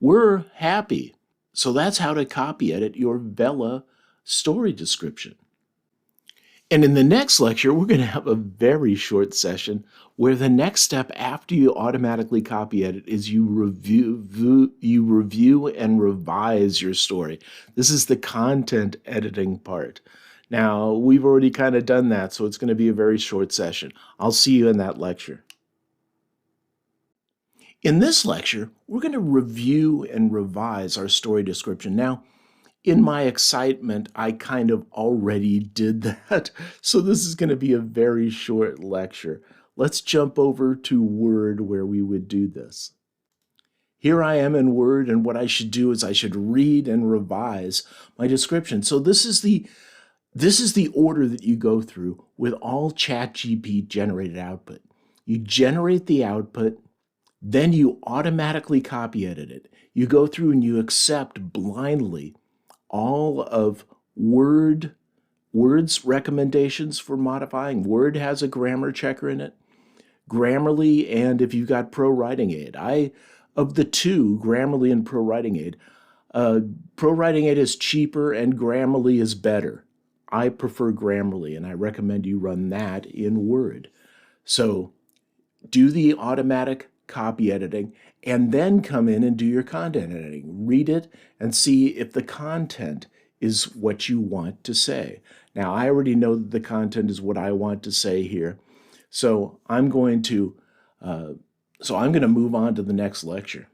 We're happy. So that's how to copy edit your Vella story description. And in the next lecture, we're going to have a very short session where the next step after you automatically copy edit is you review and revise your story. This is the content editing part. Now, we've already kind of done that, so it's going to be a very short session. I'll see you in that lecture. In this lecture, we're going to review and revise our story description. Now, in my excitement, I kind of already did that. So this is going to be a very short lecture. Let's jump over to Word where we would do this. Here I am in Word, and what I should do is I should read and revise my description. So this is the order that you go through with all ChatGPT generated output. You generate the output, then you automatically copy edit it. You go through and you accept blindly all of Word's recommendations for modifying. Word has a grammar checker in it. Grammarly, and if you've got ProWritingAid. Of the two, Grammarly and ProWritingAid, ProWritingAid is cheaper and Grammarly is better. I prefer Grammarly, and I recommend you run that in Word. So do the automatic copy editing, and then come in and do your content editing. Read it and see if the content is what you want to say. Now, I already know that the content is what I want to say here, so I'm going to move on to the next lecture.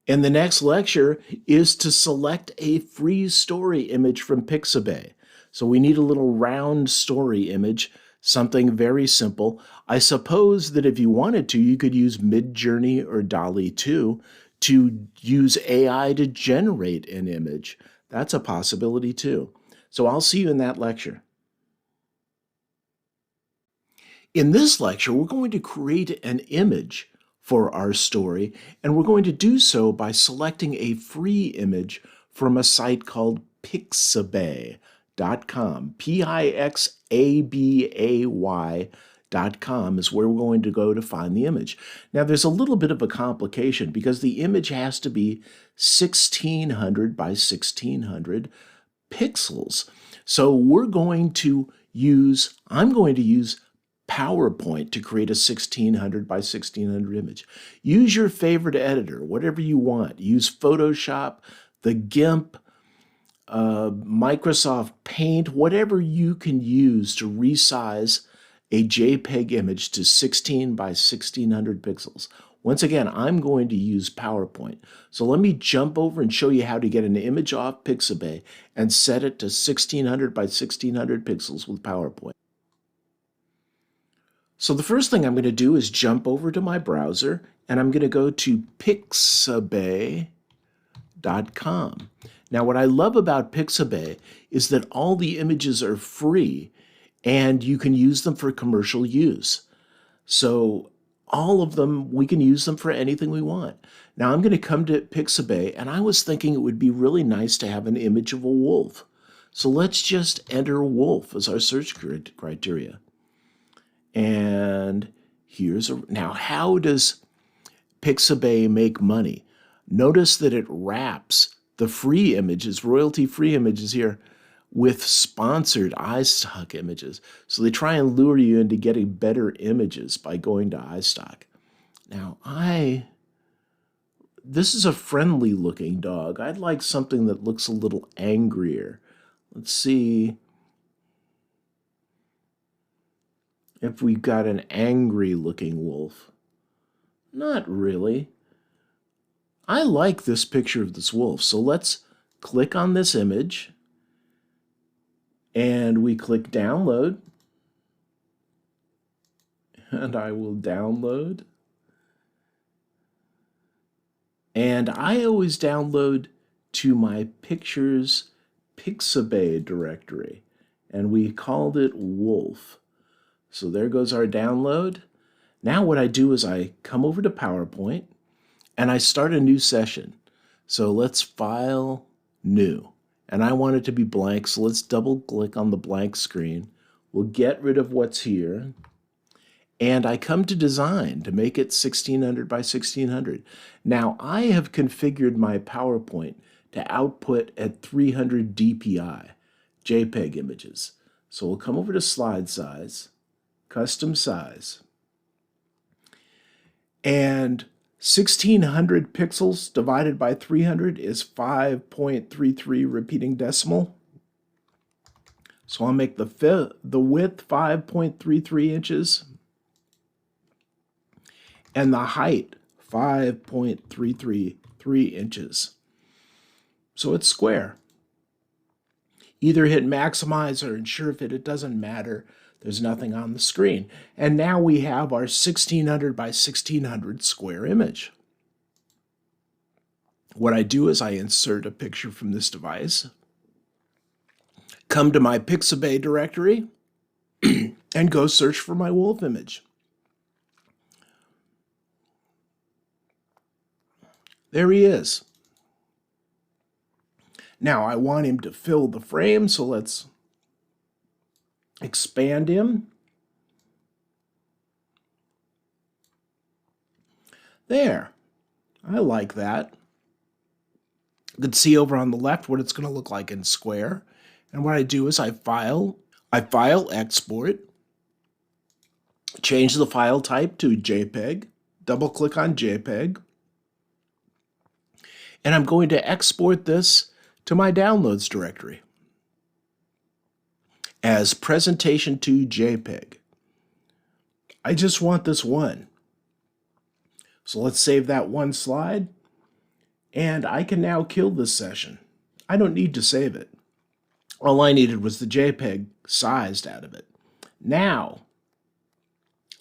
And the next lecture is to select a free story image from Pixabay. So we need a little round story image, something very simple. I suppose that if you wanted to, you could use Midjourney or DALL-E 2 to use AI to generate an image. That's a possibility too. So I'll see you in that lecture. In this lecture, we're going to create an image for our story, and we're going to do so by selecting a free image from a site called Pixabay.com, Pixabay.com is where we're going to go to find the image. Now, there's a little bit of a complication because the image has to be 1600 by 1600 pixels. So I'm going to use PowerPoint to create a 1600 by 1600 image. Use your favorite editor, whatever you want. Use Photoshop, the GIMP, Microsoft Paint, whatever you can use to resize a JPEG image to 16 by 1600 pixels. Once again, I'm going to use PowerPoint. So let me jump over and show you how to get an image off Pixabay and set it to 1600 by 1600 pixels with PowerPoint. So the first thing I'm going to do is jump over to my browser, and I'm going to go to Pixabay.com. Now, what I love about Pixabay is that all the images are free, and you can use them for commercial use. So all of them, we can use them for anything we want. Now, I'm going to come to Pixabay, and I was thinking it would be really nice to have an image of a wolf. So let's just enter wolf as our search criteria. And now how does Pixabay make money? Notice that it wraps the free images, royalty-free images here, with sponsored iStock images. So they try and lure you into getting better images by going to iStock. Now, this is a friendly looking dog. I'd like something that looks a little angrier. Let's see if we've got an angry looking wolf. Not really. I like this picture of this wolf. So let's click on this image and we click download. And I will download. And I always download to my Pictures Pixabay directory. And we called it Wolf. So there goes our download. Now what I do is I come over to PowerPoint and I start a new session. So let's File, New. And I want it to be blank, so let's double click on the blank screen. We'll get rid of what's here. And I come to Design to make it 1600 by 1600. Now I have configured my PowerPoint to output at 300 dpi. JPEG images. So we'll come over to slide size, custom size, and 1600 pixels divided by 300 is 5.33 repeating decimal. So I'll make the width 5.33 inches and the height 5.333 inches. So it's square. Either hit maximize or ensure fit, it doesn't matter. There's nothing on the screen. And now we have our 1600 by 1600 square image. What I do is I insert a picture from this device, come to my Pixabay directory, and go search for my wolf image. There he is. Now I want him to fill the frame, so let's expand him. There. I like that. You can see over on the left what it's going to look like in square. And what I do is I file export, change the file type to JPEG, double click on JPEG, and I'm going to export this to my downloads directory as presentation to JPEG. I just want this one. So let's save that one slide, and I can now kill this session. I don't need to save it. All I needed was the JPEG sized out of it. Now,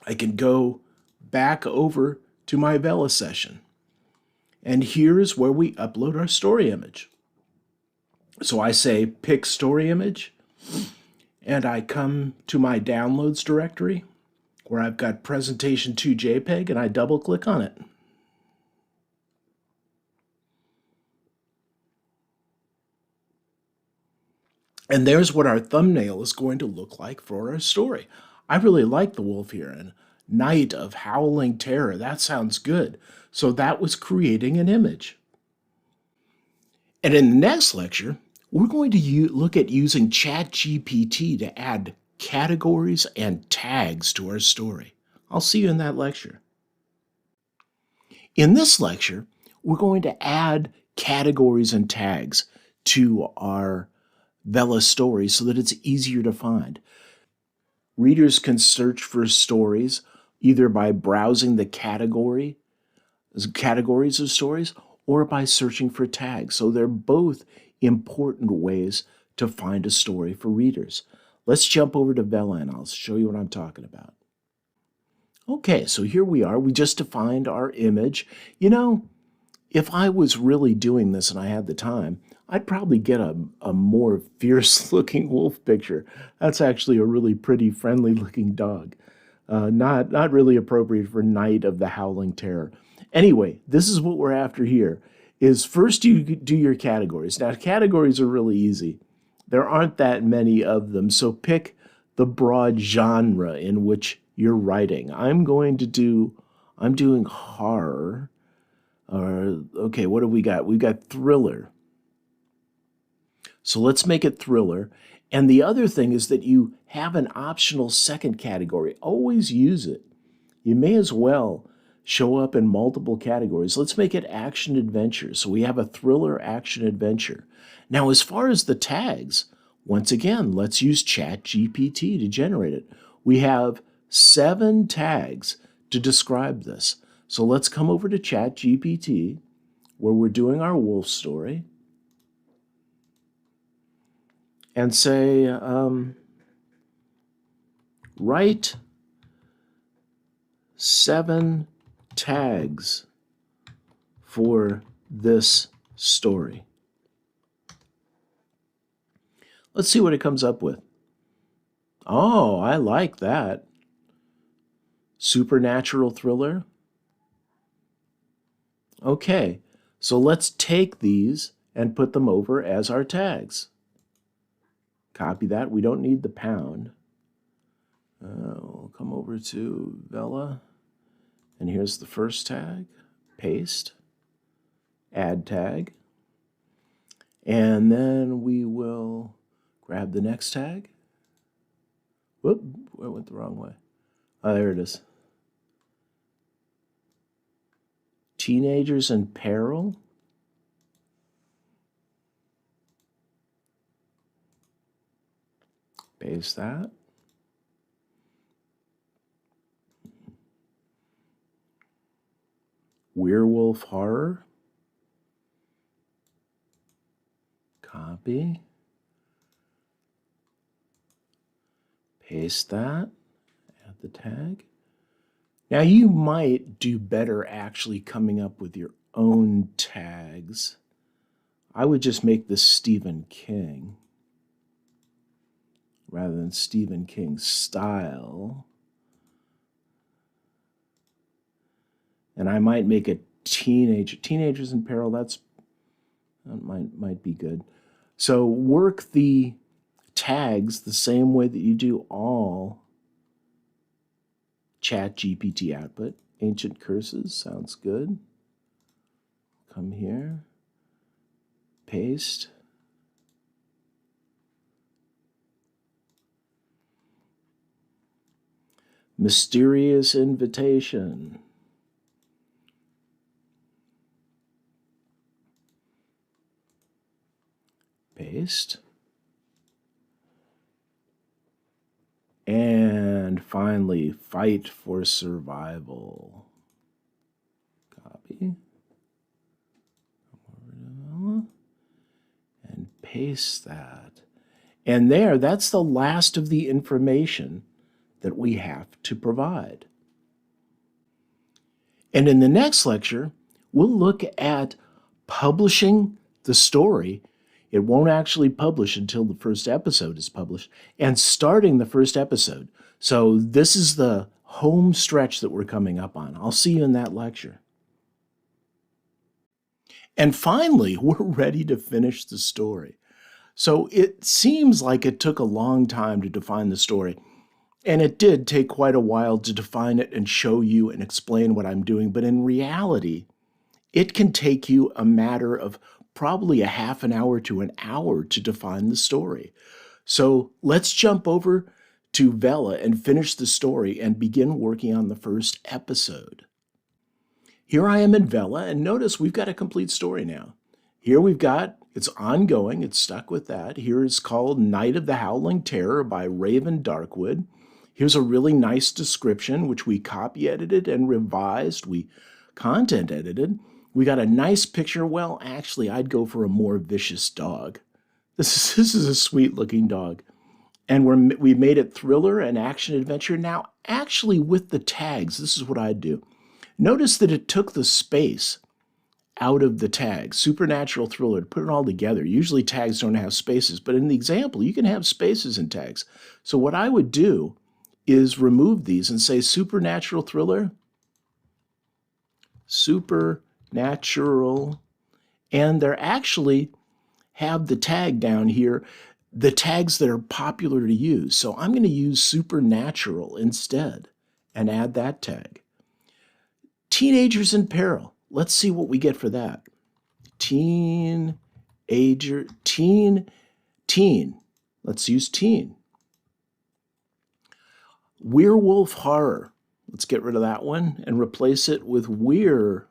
I can go back over to my Vella session. And here's where we upload our story image. So I say pick story image, and I come to my downloads directory where I've got presentation to JPEG, and I double click on it. And there's what our thumbnail is going to look like for our story. I really like the wolf here, and Night of Howling Terror, that sounds good. So that was creating an image. And in the next lecture, we're going to look at using ChatGPT to add categories and tags to our story. I'll see you in that lecture. In this lecture, we're going to add categories and tags to our Vella story so that it's easier to find. Readers can search for stories either by browsing the categories of stories or by searching for tags. So they're both important ways to find a story for readers. Let's jump over to Vella and I'll show you what I'm talking about. Okay, so here we are. We just defined our image. You know, if I was really doing this and I had the time, I'd probably get a more fierce-looking wolf picture. That's actually a really pretty, friendly-looking dog. Not really appropriate for Night of the Howling Terror. Anyway, this is what we're after here, is first you do your categories. Now, categories are really easy. There aren't that many of them, so pick the broad genre in which you're writing. I'm doing horror. Okay, what have we got? We've got thriller. So let's make it thriller. And the other thing is that you have an optional second category. Always use it. You may as well show up in multiple categories. Let's make it action adventure. So we have a thriller action adventure. Now, as far as the tags, once again, let's use ChatGPT to generate it. We have 7 tags to describe this. So let's come over to ChatGPT where we're doing our wolf story and say, write 7 tags for this story. Let's see what it comes up with. Oh, I like that. Supernatural thriller. Okay, so let's take these and put them over as our tags. Copy that. We don't need the pound. We'll come over to Vella, and here's the first tag. Paste. Add tag. And then we will Grab the next tag. Whoop, I went the wrong way. Oh, there it is. Teenagers in peril. Paste that. Werewolf horror. Copy. Paste that. Add the tag. Now you might do better actually coming up with your own tags. I would just make this Stephen King rather than Stephen King style. And I might make a teenagers in peril. That might be good. So work the tags the same way that you do all ChatGPT output. Ancient curses sounds good. Come here, paste. Mysterious invitation. Paste. And finally, fight for survival. Copy. And paste that. And that's the last of the information that we have to provide. And in the next lecture, we'll look at publishing the story. It won't actually publish until the first episode is published, and starting the first episode. So this is the home stretch that we're coming up on. I'll see you in that lecture. And finally, we're ready to finish the story. So it seems like it took a long time to define the story. And it did take quite a while to define it and show you and explain what I'm doing. But in reality, it can take you a matter of probably a half an hour to an hour to define the story. So let's jump over to Vella and finish the story and begin working on the first episode. Here I am in Vella, and notice we've got a complete story now. Here we've got, it's ongoing, it's stuck with that. Here it's called Night of the Howling Terror by Raven Darkwood. Here's a really nice description, which we copy edited and revised. We content edited. We got a nice picture. Well, actually, I'd go for a more vicious dog. This is a sweet looking dog. And we made it thriller and action adventure. Now, actually with the tags, this is what I'd do. Notice that it took the space out of the tag, supernatural thriller, to put it all together. Usually tags don't have spaces, but in the example, you can have spaces in tags. So what I would do is remove these and say supernatural thriller, supernatural, and they're actually have the tag down here, the tags that are popular to use. So I'm going to use supernatural instead and add that tag. Teenagers in peril. Let's see what we get for that. Teen. Let's use teen. Werewolf horror. Let's get rid of that one and replace it with werewolf.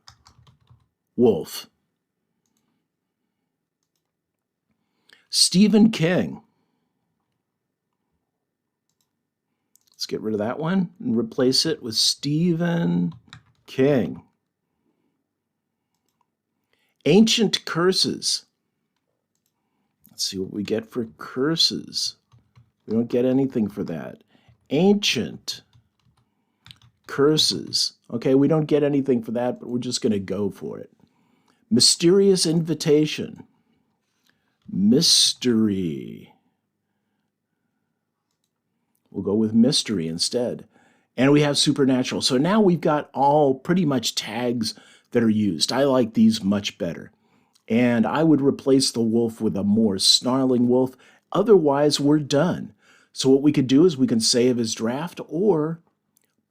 Stephen King. Let's get rid of that one and replace it with Stephen King. Ancient curses. Let's see what we get for curses. We don't get anything for that. Ancient curses. Okay, we don't get anything for that, but we're just going to go for it. Mysterious invitation. Mystery. We'll go with mystery instead. And we have supernatural. So now we've got all pretty much tags that are used. I like these much better. And I would replace the wolf with a more snarling wolf. Otherwise, we're done. So what we could do is we can save as draft or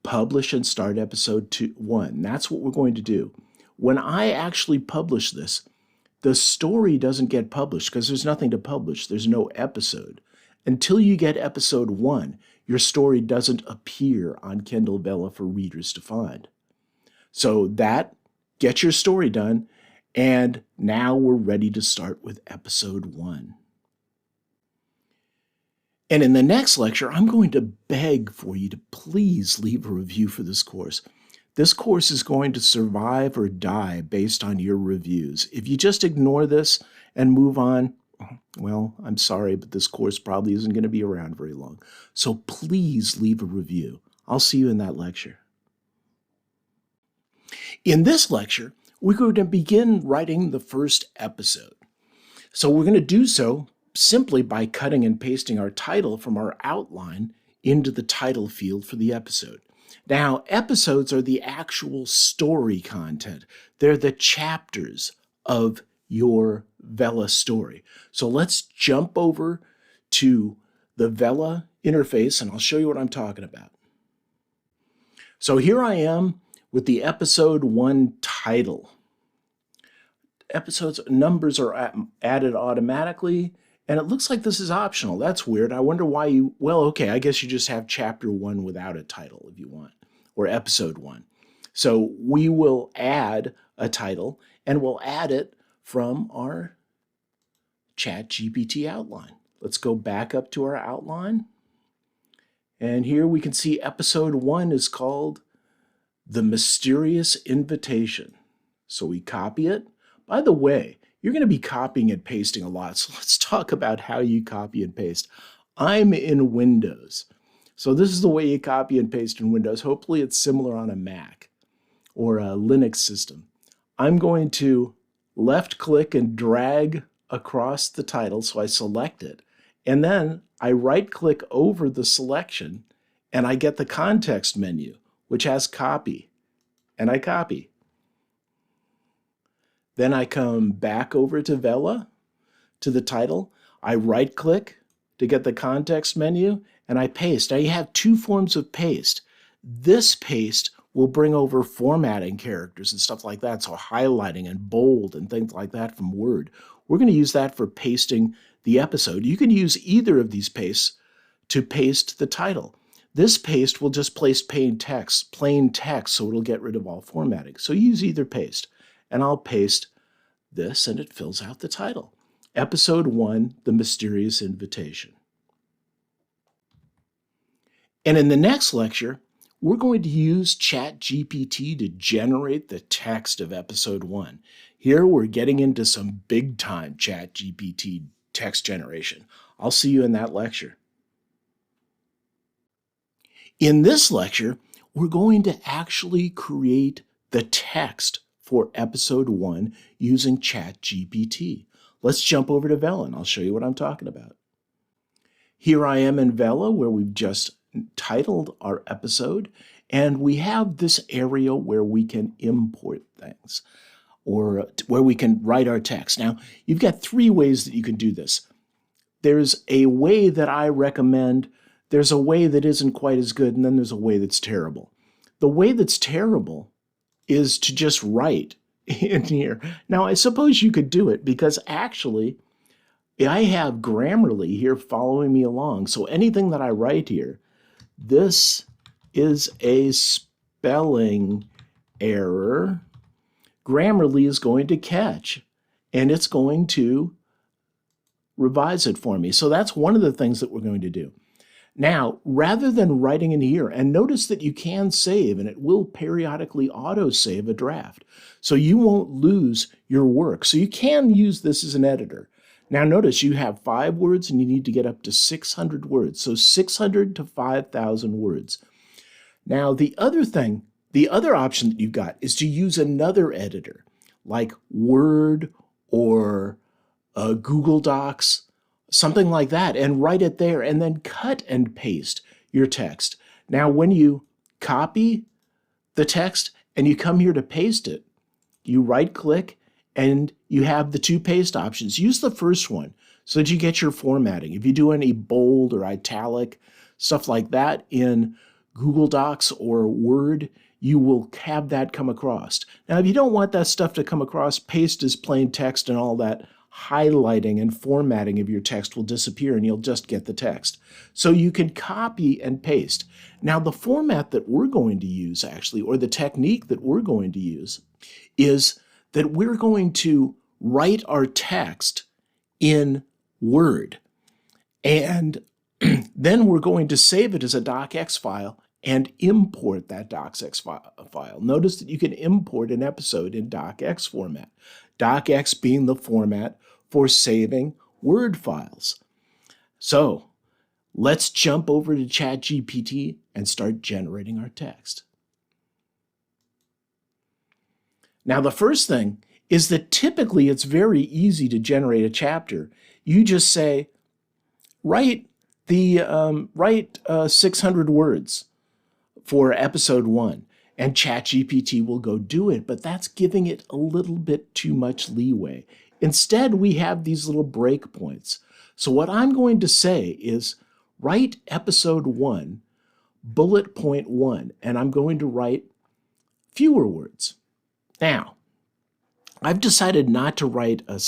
publish and start episode 1. That's what we're going to do. When I actually publish this, the story doesn't get published because there's nothing to publish. There's no episode. until you get episode 1, your story doesn't appear on Kindle Vella for readers to find. So that gets your story done, and now we're ready to start with episode 1. And in the next lecture, I'm going to beg for you to please leave a review for this course. This course is going to survive or die based on your reviews. If you just ignore this and move on, well, I'm sorry, but this course probably isn't going to be around very long. So please leave a review. I'll see you in that lecture. In this lecture, we're going to begin writing the first episode. So we're going to do so simply by cutting and pasting our title from our outline into the title field for the episode. Now, episodes are the actual story content. They're the chapters of your Vella story. So let's jump over to the Vella interface and I'll show you what I'm talking about. So here I am with the episode 1 title. Episodes numbers are added automatically, and it looks like this is optional. That's weird. I wonder why you, well, okay, I guess you just have chapter 1 without a title if you want, or episode 1. So we will add a title, and we'll add it from our ChatGPT outline. Let's go back up to our outline. And here we can see episode 1 is called The Mysterious Invitation. So we copy it. By the way, you're going to be copying and pasting a lot. So let's talk about how you copy and paste. I'm in Windows. So this is the way you copy and paste in Windows. Hopefully it's similar on a Mac or a Linux system. I'm going to left click and drag across the title, so I select it, and then I right click over the selection and I get the context menu, which has copy, and I copy. Then I come back over to Vella, to the title, I right click to get the context menu, and I paste. Now you have two forms of paste. This paste will bring over formatting characters and stuff like that, so highlighting and bold and things like that from Word. We're going to use that for pasting the episode. You can use either of these pastes to paste the title. This paste will just place plain text, so it'll get rid of all formatting. So use either paste, and I'll paste this, and it fills out the title. Episode 1, The Mysterious Invitation. And in the next lecture, we're going to use ChatGPT to generate the text of episode 1. Here we're getting into some big-time ChatGPT text generation. I'll see you in that lecture. In this lecture, we're going to actually create the text for episode 1 using ChatGPT. Let's jump over to Vella and I'll show you what I'm talking about. Here I am in Vella where we've just titled our episode, and we have this area where we can import things or where we can write our text. Now, you've got 3 ways that you can do this. There's a way that I recommend, there's a way that isn't quite as good, and then there's a way that's terrible. The way that's terrible is to just write in here. Now, I suppose you could do it because actually I have Grammarly here following me along. So anything that I write here, this is a spelling error. Grammarly is going to catch, and it's going to revise it for me. So that's one of the things that we're going to do. Now, rather than writing in here, and notice that you can save, and it will periodically auto-save a draft, so you won't lose your work. So you can use this as an editor. Now notice you have 5 words and you need to get up to 600 words. So 600 to 5,000 words. Now the other thing, the other option that you've got is to use another editor like Word or Google Docs, something like that, and write it there and then cut and paste your text. Now when you copy the text and you come here to paste it, you right click and you have the 2 paste options. Use the first one so that you get your formatting. If you do any bold or italic, stuff like that in Google Docs or Word, you will have that come across. Now, if you don't want that stuff to come across, paste as plain text and all that, highlighting and formatting of your text will disappear and you'll just get the text. So you can copy and paste. Now, the format that we're going to use, actually, or the technique that we're going to use, is that we're going to write our text in Word. And then we're going to save it as a docx file and import that docx file. Notice that you can import an episode in docx format. Docx being the format for saving Word files. So let's jump over to ChatGPT and start generating our text. Now, the first thing is that typically it's very easy to generate a chapter. You just say, write 600 words for episode 1, and ChatGPT will go do it, but that's giving it a little bit too much leeway. Instead, we have these little breakpoints. So what I'm going to say is write episode 1, bullet point 1, and I'm going to write fewer words. Now, I've decided not to write a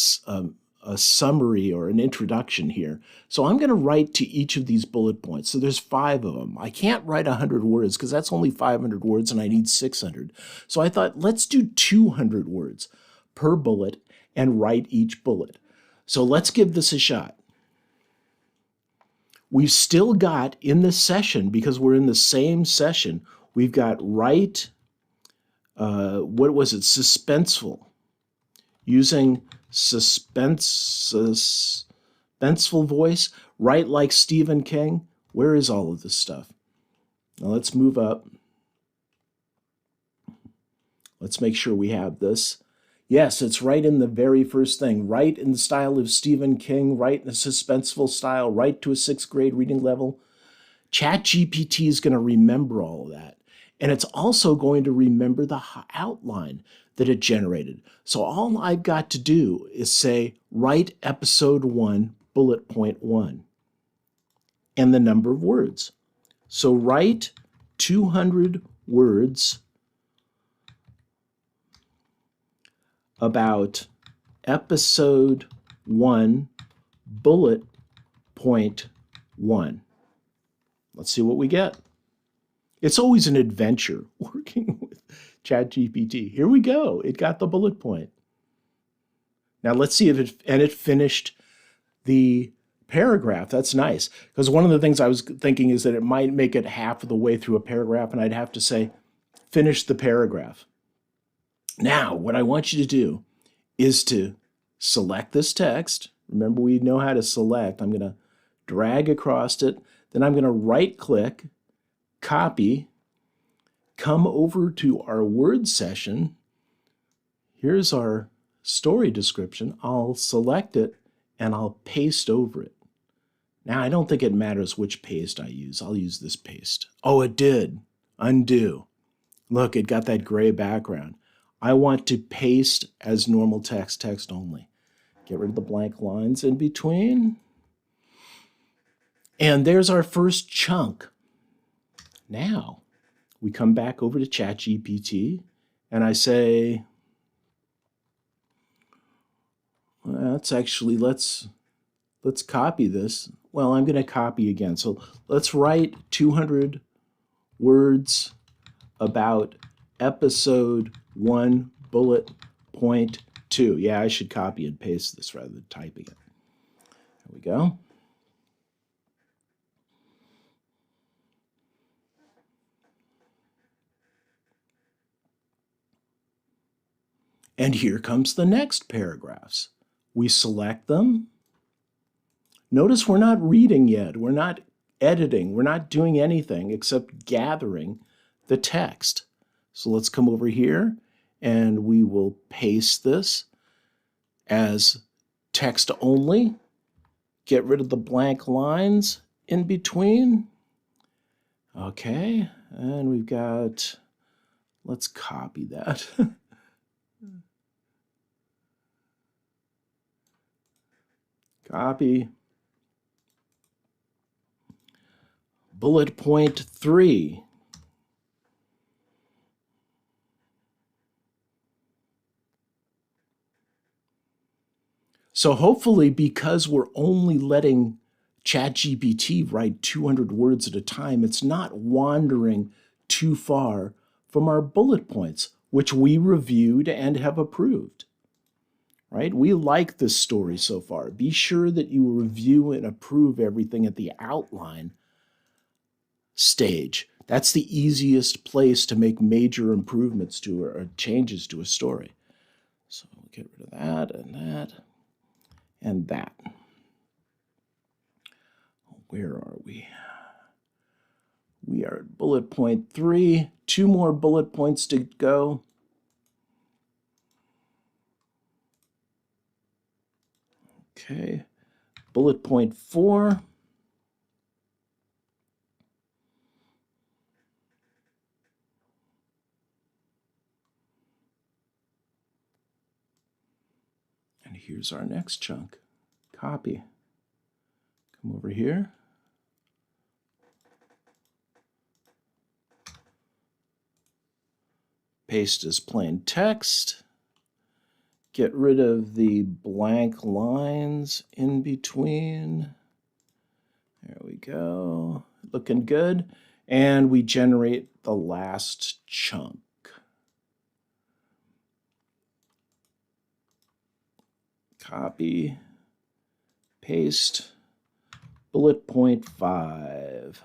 summary or an introduction here. So I'm going to write to each of these bullet points. So there's 5 of them. I can't write 100 words because that's only 500 words and I need 600. So I thought, let's do 200 words per bullet and write each bullet. So let's give this a shot. We've still got in this session, because we're in the same session, we've got write, suspenseful. Using suspenseful voice, write like Stephen King. Where is all of this stuff? Now let's move up. Let's make sure we have this. Yes, it's right in the very first thing. Write in the style of Stephen King, write in a suspenseful style, write to a 6th grade reading level. ChatGPT is going to remember all of that. And it's also going to remember the outline that it generated. So all I've got to do is say, write episode 1, bullet point 1, and the number of words. So write 200 words about episode 1, bullet point 1. Let's see what we get. It's always an adventure working with ChatGPT. Here we go. It got the bullet point. Now let's see if it finished the paragraph. That's nice. Because one of the things I was thinking is that it might make it half of the way through a paragraph and I'd have to say, finish the paragraph. Now, what I want you to do is to select this text. Remember, we know how to select. I'm going to drag across it. Then I'm going to right-click, copy, come over to our Word session. Here's our story description. I'll select it and I'll paste over it. Now, I don't think it matters which paste I use. I'll use this paste. Oh, it did. Undo. Look, it got that gray background. I want to paste as normal text, text only. Get rid of the blank lines in between. And there's our first chunk. Now, we come back over to ChatGPT and I say, let's copy this. Well, I'm going to copy again. So let's write 200 words about episode 1, bullet point 2. Yeah, I should copy and paste this rather than typing it. There we go. And here comes the next paragraphs. We select them. Notice we're not reading yet. We're not editing. We're not doing anything except gathering the text. So let's come over here and we will paste this as text only. Get rid of the blank lines in between. Okay, and we've got, let's copy that. Copy. Bullet point 3. So hopefully, because we're only letting ChatGPT write 200 words at a time, it's not wandering too far from our bullet points, which we reviewed and have approved. Right? We like this story so far. Be sure that you review and approve everything at the outline stage. That's the easiest place to make major improvements to or changes to a story. So we'll get rid of that and that and that. Where are we? We are at bullet point 3. 2 more bullet points to go. Okay, bullet point 4. And here's our next chunk. Copy. Come over here. Paste as plain text. Get rid of the blank lines in between. There we go. Looking good. And we generate the last chunk. Copy, paste, bullet point 5.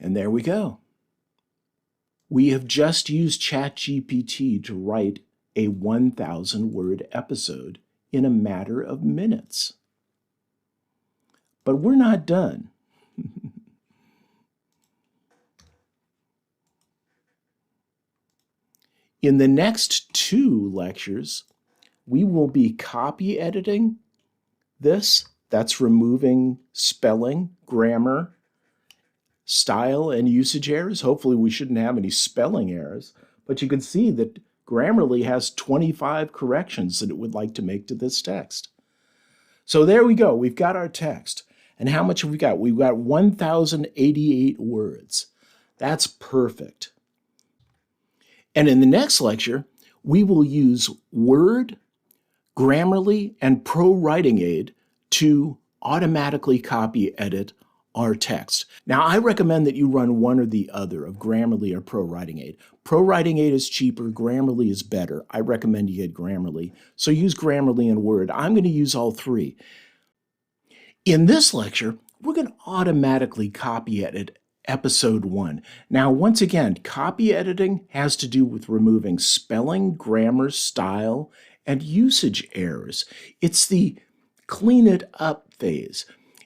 And there we go. We have just used ChatGPT to write a 1,000-word episode in a matter of minutes. But we're not done. In the next 2 lectures, we will be copy editing this. That's removing spelling, grammar, style, and usage errors. Hopefully we shouldn't have any spelling errors, but you can see that Grammarly has 25 corrections that it would like to make to this text. So there we go. We've got our text. And how much have we got? We've got 1,088 words. That's perfect. And in the next lecture, we will use Word, Grammarly, and ProWritingAid to automatically copy edit our text. Now, I recommend that you run one or the other of Grammarly or ProWritingAid. ProWritingAid is cheaper, Grammarly is better. I recommend you get Grammarly. So use Grammarly and Word. I'm going to use all 3. In this lecture, we're going to automatically copy edit episode 1. Now, once again, copy editing has to do with removing spelling, grammar, style, and usage errors. It's the clean it up phase.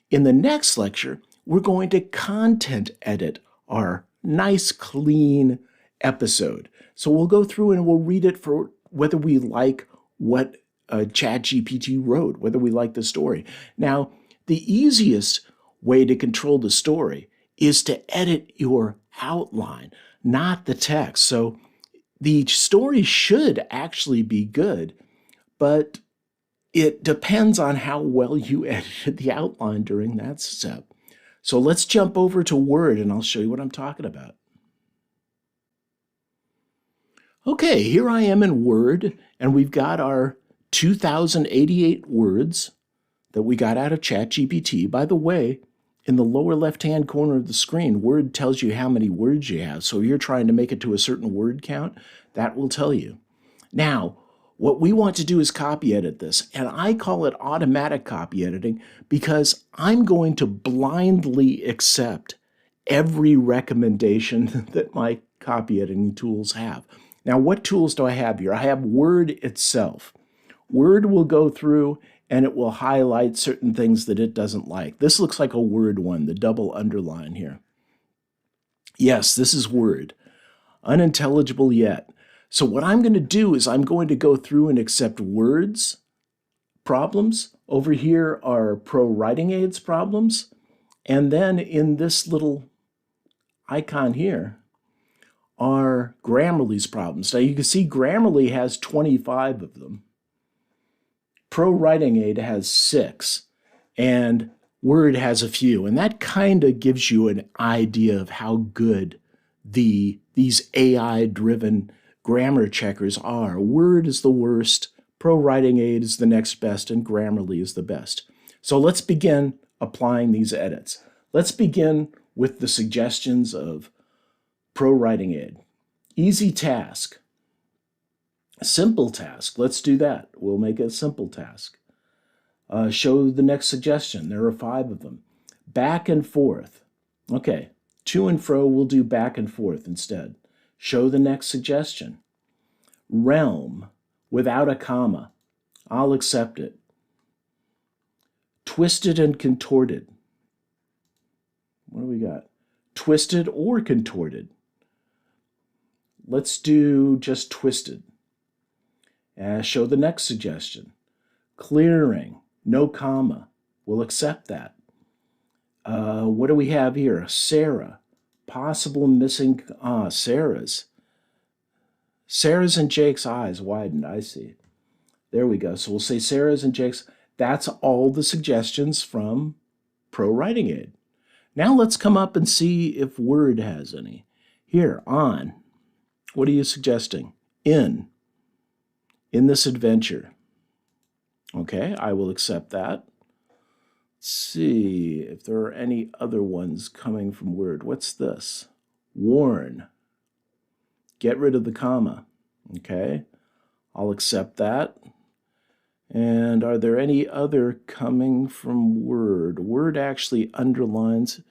In the next lecture, we're going to content edit our nice, clean episode. So we'll go through and we'll read it for whether we like what ChatGPT wrote, whether we like the story. Now, the easiest way to control the story is to edit your outline, not the text. So the story should actually be good, but it depends on how well you edited the outline during that step. So let's jump over to Word and I'll show you what I'm talking about. Okay, here I am in Word, and we've got our 2,088 words that we got out of ChatGPT. By the way, in the lower left-hand corner of the screen, Word tells you how many words you have. So if you're trying to make it to a certain word count, that will tell you. Now, what we want to do is copy edit this, and I call it automatic copy editing because I'm going to blindly accept every recommendation that my copy editing tools have. Now, what tools do I have here? I have Word itself. Word will go through and it will highlight certain things that it doesn't like. This looks like a Word one, the double underline here. Yes, this is Word. Unintelligible yet. So what I'm going to do is I'm going to go through and accept Word's problems. Over here are ProWritingAid's problems. And then in this little icon here are Grammarly's problems. Now you can see Grammarly has 25 of them. ProWritingAid has 6. And Word has a few, and that kind of gives you an idea of how good these AI-driven grammar checkers are. Word is the worst, ProWritingAid is the next best, and Grammarly is the best. So let's begin applying these edits. Let's begin with the suggestions of ProWritingAid. Easy task. Simple task. Let's do that. We'll make it a simple task. Show the next suggestion. There are 5 of them. Back and forth. Okay, to and fro, we'll do back and forth instead. Show the next suggestion. Realm, without a comma. I'll accept it. Twisted and contorted. What do we got? Twisted or contorted. Let's do just twisted. Show the next suggestion. Clearing, no comma. We'll accept that. What do we have here? Sarah, possible missing, Sarah's. Sarah's and Jake's eyes widened, I see. There we go. So we'll say Sarah's and Jake's. That's all the suggestions from ProWritingAid. Now let's come up and see if Word has any. Here, on. What are you suggesting? In this adventure. Okay, I will accept that. Let's see if there are any other ones coming from Word. What's this? Warn. Get rid of the comma. Okay, I'll accept that. And are there any other coming from Word? Word actually underlines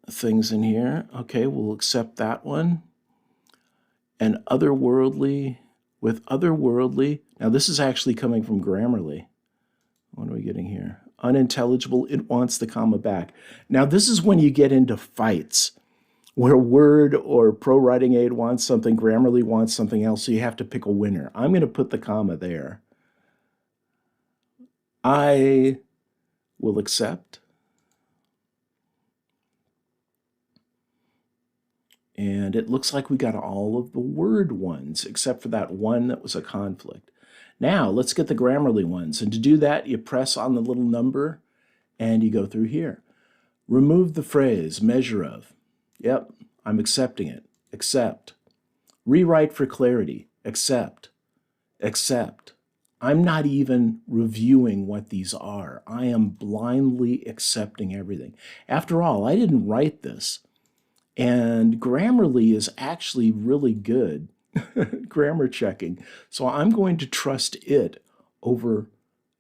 things in here. Okay, we'll accept that one. And otherworldly, with otherworldly. Now this is actually coming from Grammarly. What are we getting here? Unintelligible, it wants the comma back. Now this is when you get into fights where Word or ProWritingAid wants something, Grammarly wants something else, so you have to pick a winner. I'm going to put the comma there. I will accept. And it looks like we got all of the Word ones, except for that one that was a conflict. Now, let's get the Grammarly ones. And to do that, you press on the little number, and you go through here. Remove the phrase, measure of. Yep, I'm accepting it. Accept. Rewrite for clarity. Accept. Accept. I'm not even reviewing what these are. I am blindly accepting everything. After all, I didn't write this. And Grammarly is actually really good grammar checking. So I'm going to trust it over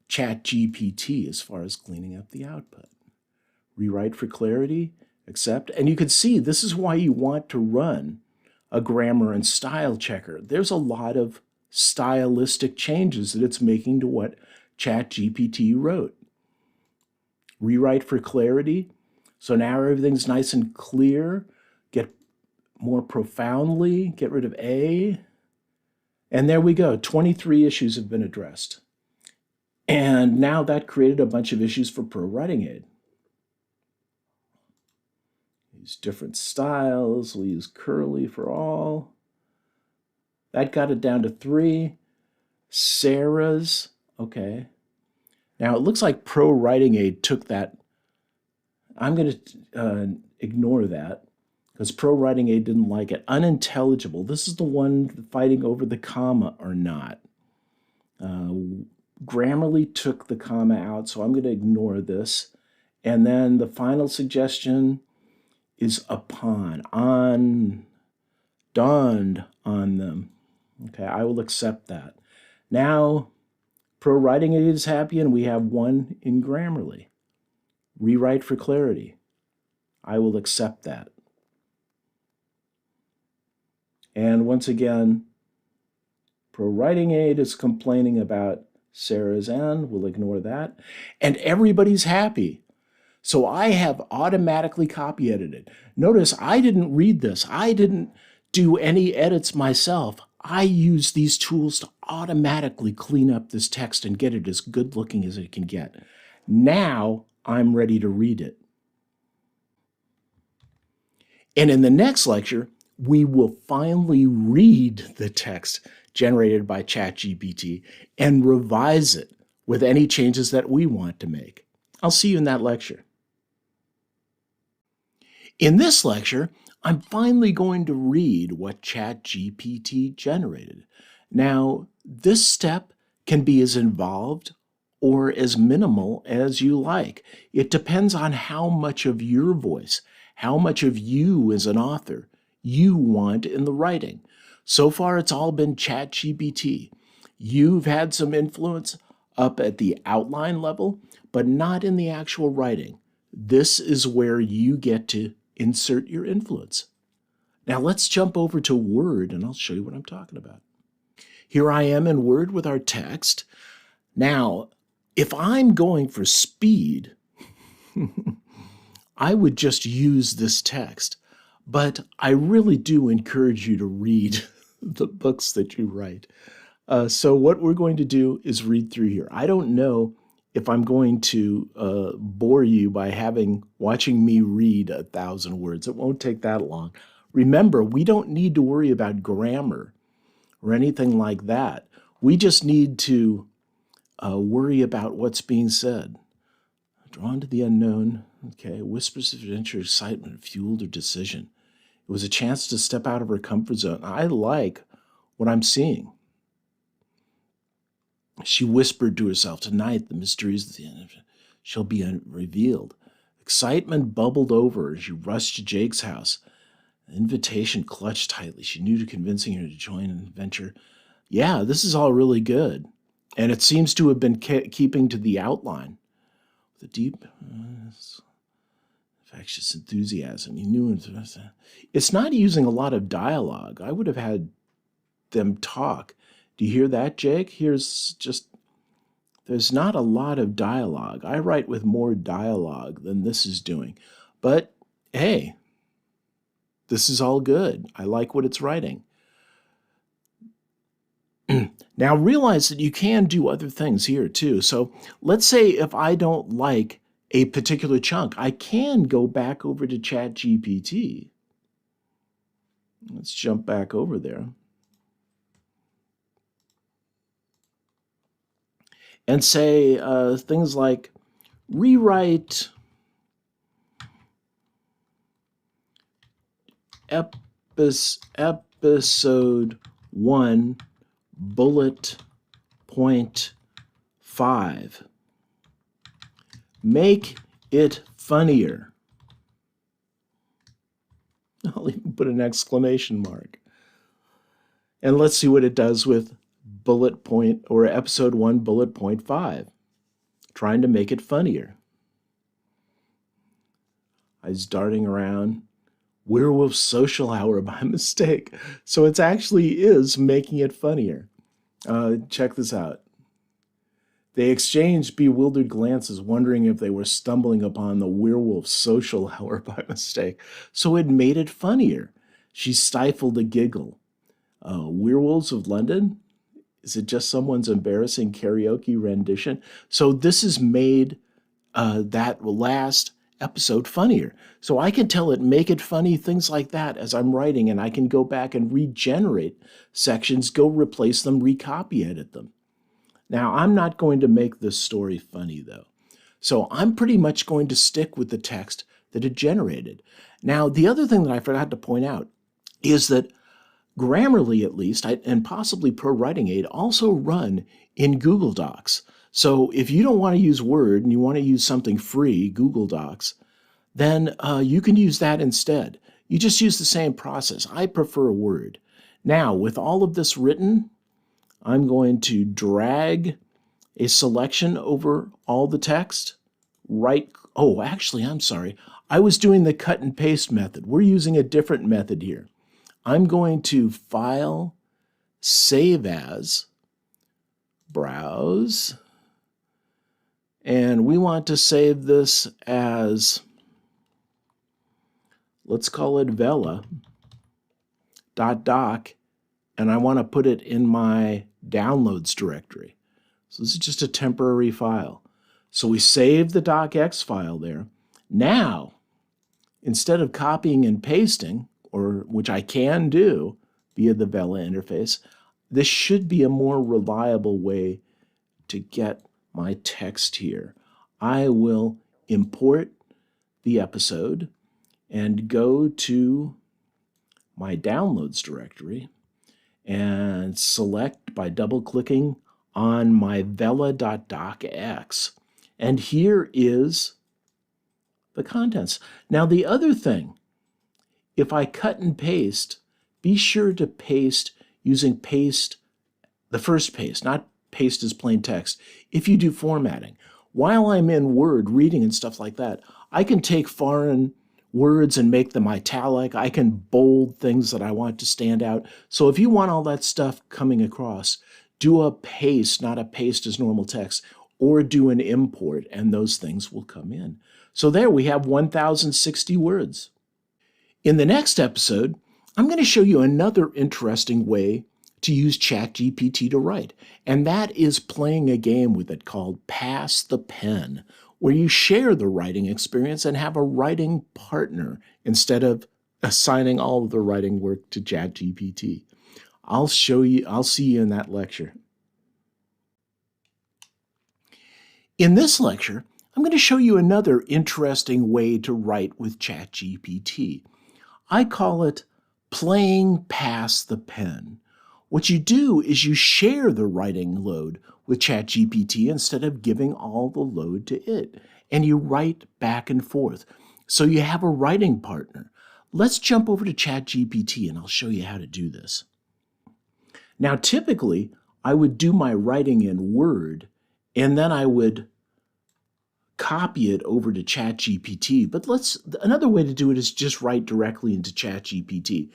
ChatGPT as far as cleaning up the output. Rewrite for clarity, accept. And you can see this is why you want to run a grammar and style checker. There's a lot of stylistic changes that it's making to what ChatGPT wrote. Rewrite for clarity. So now everything's nice and clear. Get more profoundly, get rid of A. And there we go, 23 issues have been addressed. And now that created a bunch of issues for ProWritingAid. Use different styles, we'll use curly for all. That got it down to 3. Sarah's, okay. Now it looks like ProWritingAid took that. I'm going to ignore that because ProWritingAid didn't like it. Unintelligible. This is the one fighting over the comma or not. Grammarly took the comma out, so I'm going to ignore this. And then the final suggestion is upon, on, dawned on them. Okay, I will accept that. Now, ProWritingAid is happy, and we have 1 in Grammarly. Rewrite for clarity. I will accept that. And once again, ProWritingAid is complaining about Sarah's N. We'll ignore that. And everybody's happy. So I have automatically copy edited. Notice I didn't read this. I didn't do any edits myself. I use these tools to automatically clean up this text and get it as good looking as it can get. Now I'm ready to read it. And in the next lecture, we will finally read the text generated by ChatGPT and revise it with any changes that we want to make. I'll see you in that lecture. In this lecture, I'm finally going to read what ChatGPT generated. Now, this step can be as involved or as minimal as you like. It depends on how much of your voice, how much of you as an author you want in the writing. So far, it's all been ChatGPT. You've had some influence up at the outline level, but not in the actual writing. This is where you get to insert your influence. Now let's jump over to Word and I'll show you what I'm talking about. Here I am in Word with our text. Now, if I'm going for speed, I would just use this text, but I really do encourage you to read the books that you write. So what we're going to do is read through here. I don't know if I'm going to bore you by watching me read 1,000 words. It won't take that long. Remember, we don't need to worry about grammar or anything like that. We just need to worry about what's being said. Drawn to the unknown. Okay, whispers of adventure, excitement, fueled her decision. It was a chance to step out of her comfort zone. I like what I'm seeing. She whispered to herself, tonight the mysteries of the end shall be revealed. Excitement bubbled over as she rushed to Jake's house. The invitation clutched tightly. She knew to convincing her to join an adventure. Yeah, this is all really good. And it seems to have been keeping to the outline. The deep, infectious enthusiasm. He knew it's not using a lot of dialogue. I would have had them talk. Do you hear that, Jake? There's not a lot of dialogue. I write with more dialogue than this is doing. But hey, this is all good. I like what it's writing. Now realize that you can do other things here too. So let's say if I don't like a particular chunk, I can go back over to ChatGPT. Let's jump back over there. And say things like rewrite episode 1, bullet point 5. Make it funnier. I'll even put an exclamation mark. And let's see what it does with bullet point or episode 1, bullet point 5. Trying to make it funnier. I was darting around. Werewolf social hour by mistake. So it actually is making it funnier. Check this out. They exchanged bewildered glances, wondering if they were stumbling upon the werewolf social hour by mistake. So it made it funnier. She stifled a giggle. Werewolves of London? Is it just someone's embarrassing karaoke rendition? So this has made that last episode funnier. So I can tell it, make it funny, things like that as I'm writing, and I can go back and regenerate sections, go replace them, recopy edit them. Now, I'm not going to make this story funny, though. So I'm pretty much going to stick with the text that it generated. Now, the other thing that I forgot to point out is that Grammarly, at least, and possibly ProWritingAid, also run in Google Docs. So if you don't want to use Word and you want to use something free, Google Docs, then you can use that instead. You just use the same process. I prefer Word. Now, with all of this written, I'm going to drag a selection over all the text. Actually, I'm sorry. I was doing the cut and paste method. We're using a different method here. I'm going to File, Save As, Browse, and we want to save this as, let's call it Vella.doc, and I want to put it in my downloads directory. So this is just a temporary file. So we save the docx file there. Now, instead of copying and pasting, or which I can do via the Vella interface, this should be a more reliable way to get my text here. I will import the episode and go to my downloads directory and select by double-clicking on my vella.docx. And here is the contents. Now, the other thing, if I cut and paste, be sure to paste using paste, the first paste, not paste as plain text. If you do formatting, while I'm in Word reading and stuff like that, I can take foreign words and make them italic. I can bold things that I want to stand out. So if you want all that stuff coming across, do a paste, not a paste as normal text, or do an import, and those things will come in. So there we have 1,060 words. In the next episode, I'm going to show you another interesting way to use ChatGPT to write, and that is playing a game with it called Pass the Pen, where you share the writing experience and have a writing partner instead of assigning all of the writing work to ChatGPT. I'll see you in that lecture. In this lecture, I'm going to show you another interesting way to write with ChatGPT. I call it playing Pass the Pen. What you do is you share the writing load with ChatGPT instead of giving all the load to it, and you write back and forth. So you have a writing partner. Let's jump over to ChatGPT and I'll show you how to do this. Now, typically, I would do my writing in Word, and then I would copy it over to ChatGPT. But another way to do it is just write directly into ChatGPT.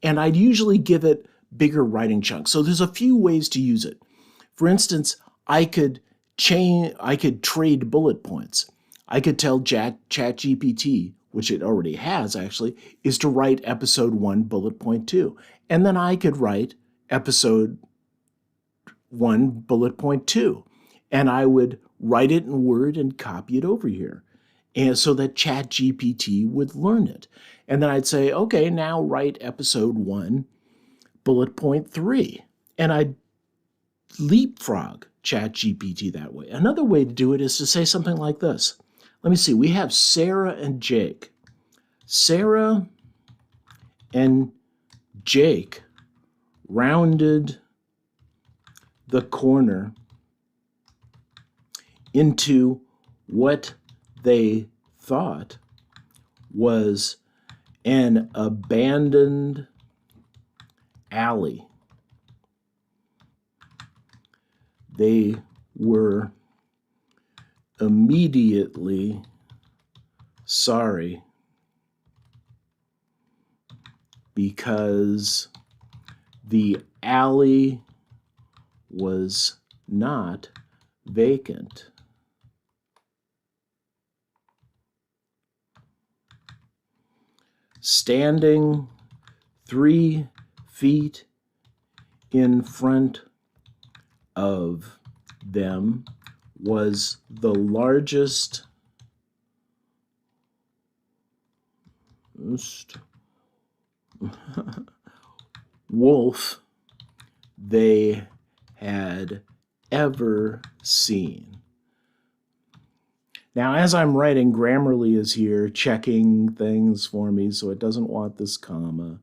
And I'd usually give it bigger writing chunks. So there's a few ways to use it. For instance, I could trade bullet points. I could tell ChatGPT, which it already has actually, is to write episode 1, bullet point 2. And then I could write episode 1, bullet point 2. And I would write it in Word and copy it over here, and so that ChatGPT would learn it. And then I'd say, okay, now write episode 1, bullet point 3. And I'd leapfrog ChatGPT that way. Another way to do it is to say something like this. Let me see. We have Sarah and Jake. Sarah and Jake rounded the corner into what they thought was an abandoned alley. They were immediately sorry because the alley was not vacant. Standing 3 feet in front of them was the largest wolf they had ever seen. Now, as I'm writing, Grammarly is here checking things for me, so it doesn't want this comma.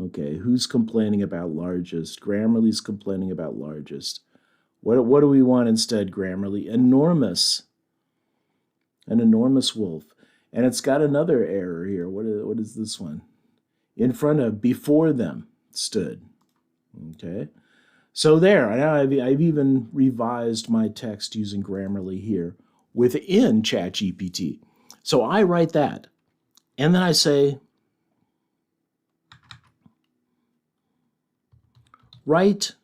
Okay, who's complaining about largest? Grammarly's complaining about largest. What do we want instead, Grammarly? Enormous. An enormous wolf. And it's got another error here. What is this one? In front of, before them stood. Okay. So there, now I've even revised my text using Grammarly here within ChatGPT. So I write that, and then I say, write,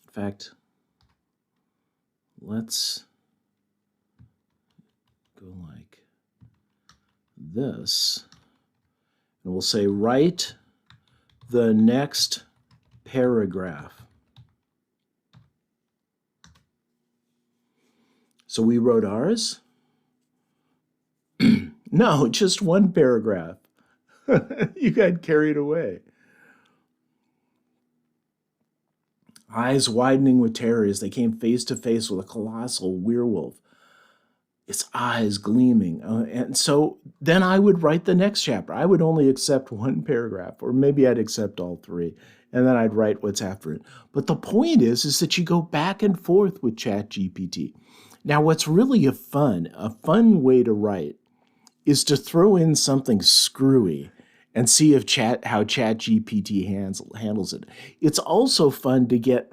in fact, let's go like this, and we'll say, write the next paragraph. So we wrote ours? No, just one paragraph. You got carried away. Eyes widening with terror as they came face to face with a colossal werewolf. its eyes gleaming. And so then I would write the next chapter. I would only accept one paragraph, or maybe I'd accept all three, and then I'd write what's after it. But the point is that you go back and forth with ChatGPT. Now, what's really a fun way to write is to throw in something screwy and see if how ChatGPT handles it. It's also fun to get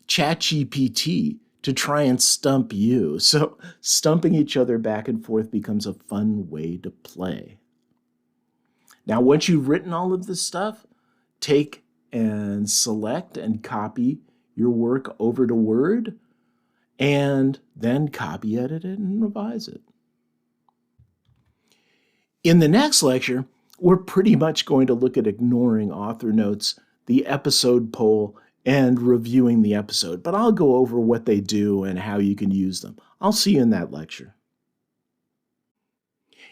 ChatGPT to try and stump you. So stumping each other back and forth becomes a fun way to play. Now, once you've written all of this stuff, take and select and copy your work over to Word, and then copy edit it and revise it. In the next lecture, we're pretty much going to look at ignoring author notes, the episode poll, and reviewing the episode, but I'll go over what they do and how you can use them. I'll see you in that lecture.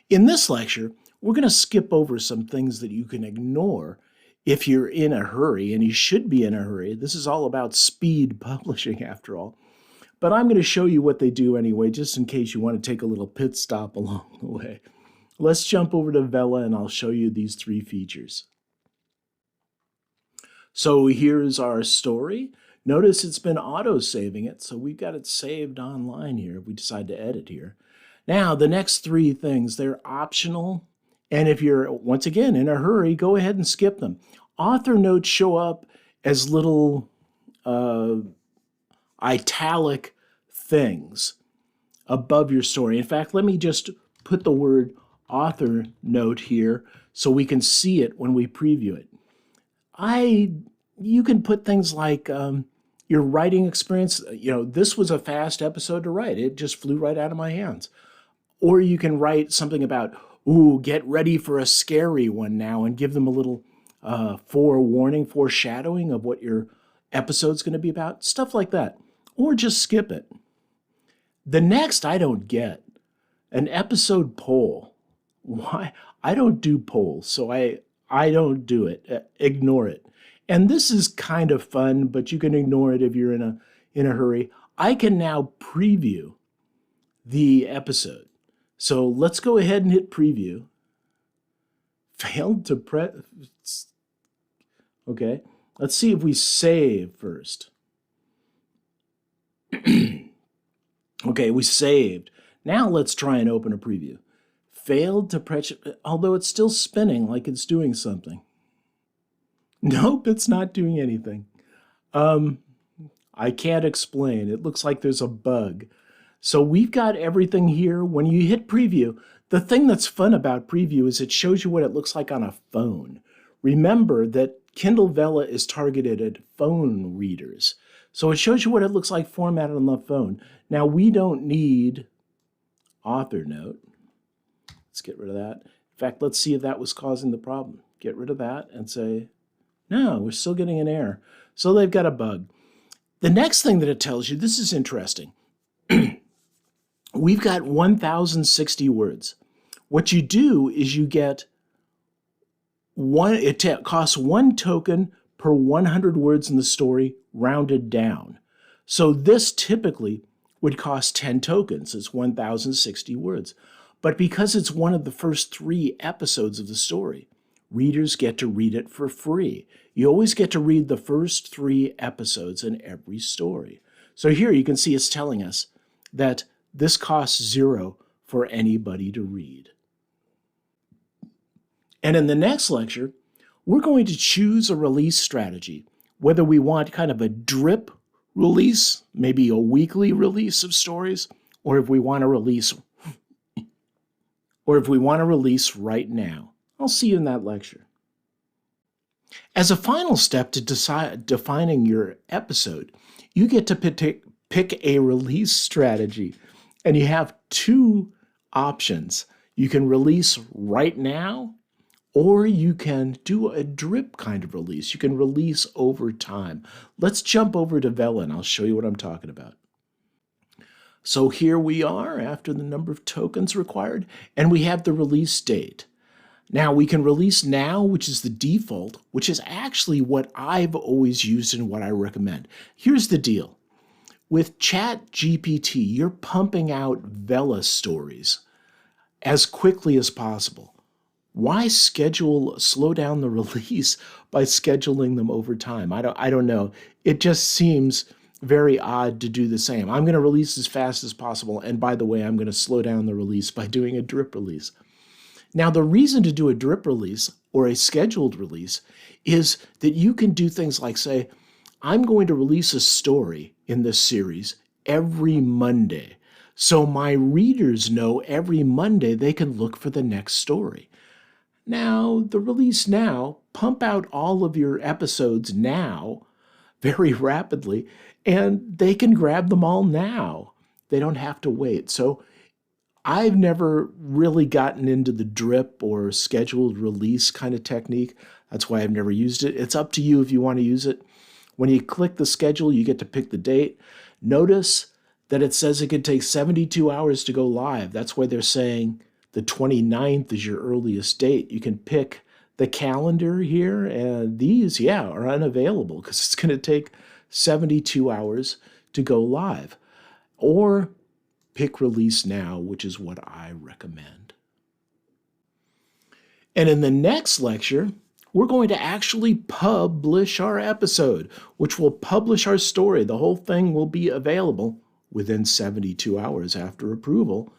In this lecture, we're going to skip over some things that you can ignore if you're in a hurry, and you should be in a hurry. This is all about speed publishing after all. But I'm going to show you what they do anyway, just in case you want to take a little pit stop along the way. Let's jump over to Vella and I'll show you these three features. So here's our story. Notice it's been auto-saving it, so we've got it saved online here if we decide to edit here. Now, the next three things, they're optional, and if you're, once again, in a hurry, go ahead and skip them. Author notes show up as little italic things above your story. In fact, let me just put the word author note here so we can see it when we preview it. You can put things like your writing experience. This was a fast episode to write. It just flew right out of my hands. Or you can write something about, get ready for a scary one now, and give them a little foreshadowing of what your episode's going to be about. Stuff like that. Or just skip it. The next I don't get. An episode poll. Why? I don't do polls, so I don't do it. Ignore it. And this is kind of fun, but you can ignore it if you're in a hurry. I can now preview the episode. So let's go ahead and hit preview. Failed to press. Okay. Let's see if we save first. Okay, we saved. Now let's try and open a preview. Failed to press, although it's still spinning like it's doing something. Nope, it's not doing anything. I can't explain. It looks like there's a bug. So we've got everything here. When you hit preview, the thing that's fun about preview is it shows you what it looks like on a phone. Remember that Kindle Vella is targeted at phone readers. So it shows you what it looks like formatted on the phone. Now we don't need author note. Let's get rid of that. In fact, let's see if that was causing the problem. Get rid of that and say, no, we're still getting an error. So they've got a bug. The next thing that it tells you, this is interesting. We've got 1,060 words. What you do is you get it costs 1 token per 100 words in the story, rounded down. So this typically would cost 10 tokens. It's 1,060 words. But because it's one of the first 3 episodes of the story, readers get to read it for free. You always get to read the first 3 episodes in every story. So here you can see it's telling us that this costs 0 for anybody to read. And in the next lecture, we're going to choose a release strategy, whether we want kind of a drip release, maybe a weekly release of stories, or if we want to release right now. I'll see you in that lecture. As a final step to defining your episode, you get to pick a release strategy, and you have 2 options. You can release right now, or you can do a drip kind of release. You can release over time. Let's jump over to Vella and I'll show you what I'm talking about. So here we are after the number of tokens required, and we have the release date. Now we can release now, which is the default, which is actually what I've always used and what I recommend. Here's the deal. With ChatGPT, you're pumping out Vella stories as quickly as possible. Why slow down the release by scheduling them over time? I don't know. It just seems very odd to do the same. I'm going to release as fast as possible, and by the way, I'm going to slow down the release by doing a drip release. Now, the reason to do a drip release or a scheduled release is that you can do things like say, I'm going to release a story in this series every Monday. So my readers know every Monday they can look for the next story. Now, the release now, pump out all of your episodes now very rapidly, and they can grab them all now. They don't have to wait. So I've never really gotten into the drip or scheduled release kind of technique. That's why I've never used it. It's up to you if you want to use it. When you click the schedule, you get to pick the date. Notice that it says it could take 72 hours to go live. That's why they're saying the 29th is your earliest date. You can pick the calendar here, and these, are unavailable because it's going to take 72 hours to go live. Or pick release now, which is what I recommend. And in the next lecture, we're going to actually publish our episode, which will publish our story. The whole thing will be available within 72 hours after approval.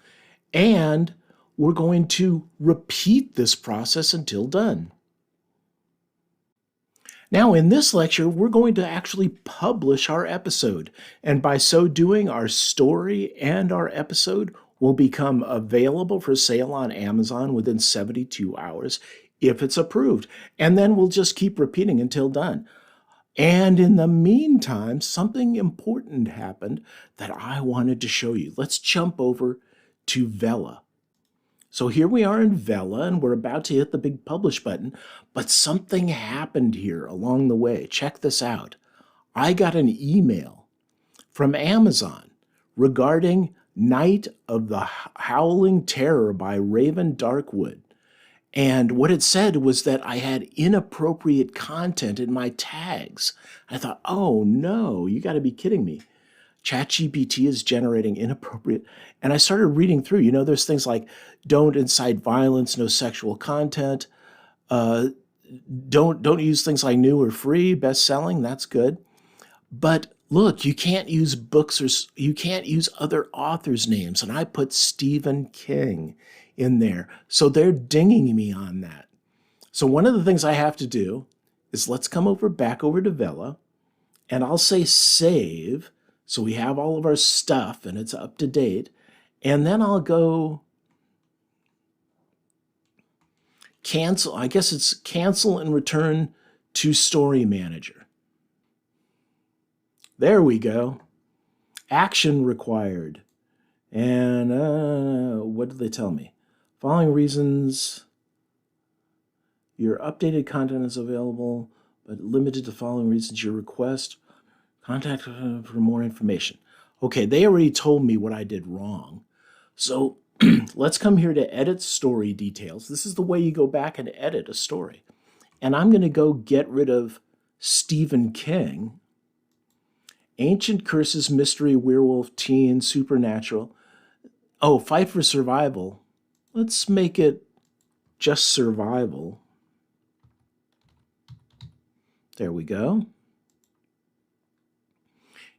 And we're going to repeat this process until done. Now, in this lecture, we're going to actually publish our episode. And by so doing, our story and our episode will become available for sale on Amazon within 72 hours if it's approved. And then we'll just keep repeating until done. And in the meantime, something important happened that I wanted to show you. Let's jump over to Vella. So here we are in Vella, and we're about to hit the big publish button, but something happened here along the way. Check this out. I got an email from Amazon regarding Night of the Howling Terror by Raven Darkwood. And what it said was that I had inappropriate content in my tags. I thought, oh no, you got to be kidding me. ChatGPT is generating inappropriate. And I started reading through. There's things like don't incite violence, no sexual content. Don't use things like new or free, best-selling. That's good. But look, you can't use books or you can't use other authors' names. And I put Stephen King in there. So they're dinging me on that. So one of the things I have to do is let's come back over to Vella, and I'll say save. So we have all of our stuff and it's up to date. And then I'll go cancel. I guess it's cancel and return to Story Manager. There we go. Action required. And what did they tell me? Following reasons, your updated content is available, but limited to following reasons. Your request, contact for more information. Okay, they already told me what I did wrong. So let's come here to edit story details. This is the way you go back and edit a story. And I'm going to go get rid of Stephen King, Ancient Curses, Mystery, Werewolf, Teen, Supernatural. Oh, Fight for Survival. Let's make it just survival. There we go.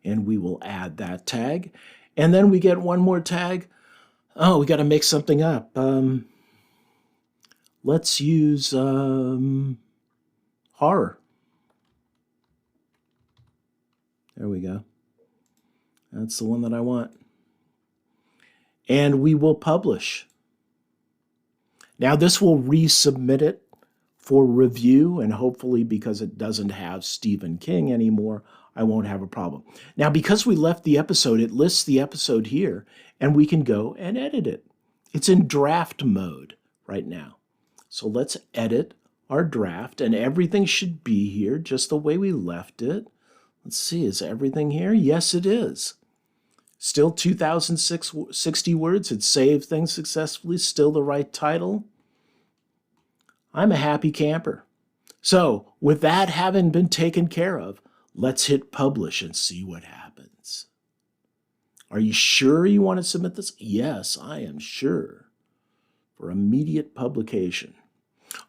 And we will add that tag. And then we get one more tag. Oh, we got to make something up. Let's use horror. There we go. That's the one that I want. And we will publish. Now this will resubmit it for review, and hopefully because it doesn't have Stephen King anymore, I won't have a problem. Now, because we left the episode, it lists the episode here, and we can go and edit it. It's in draft mode right now. So let's edit our draft, and everything should be here just the way we left it. Let's see, is everything here? Yes, it is. Still 2,060 words. It saved things successfully. Still the right title. I'm a happy camper. So with that having been taken care of, let's hit publish and see what happens. Are you sure you want to submit this? Yes, I am sure. For immediate publication.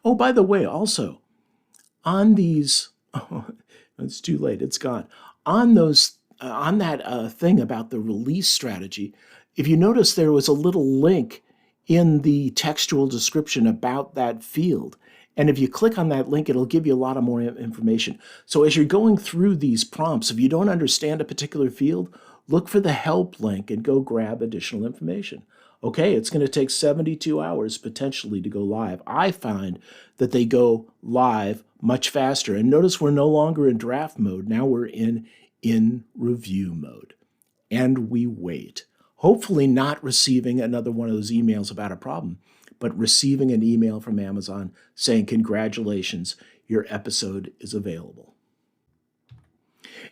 Oh, by the way, also, on these, oh, it's too late, it's gone. On that thing about the release strategy, if you notice there was a little link in the textual description about that field. And if you click on that link, it'll give you a lot of more information. So as you're going through these prompts, if you don't understand a particular field, look for the help link and go grab additional information. Okay, it's going to take 72 hours potentially to go live. I find that they go live much faster. And notice we're no longer in draft mode. Now we're in review mode. And we wait. Hopefully not receiving another one of those emails about a problem, but receiving an email from Amazon saying, congratulations, your episode is available.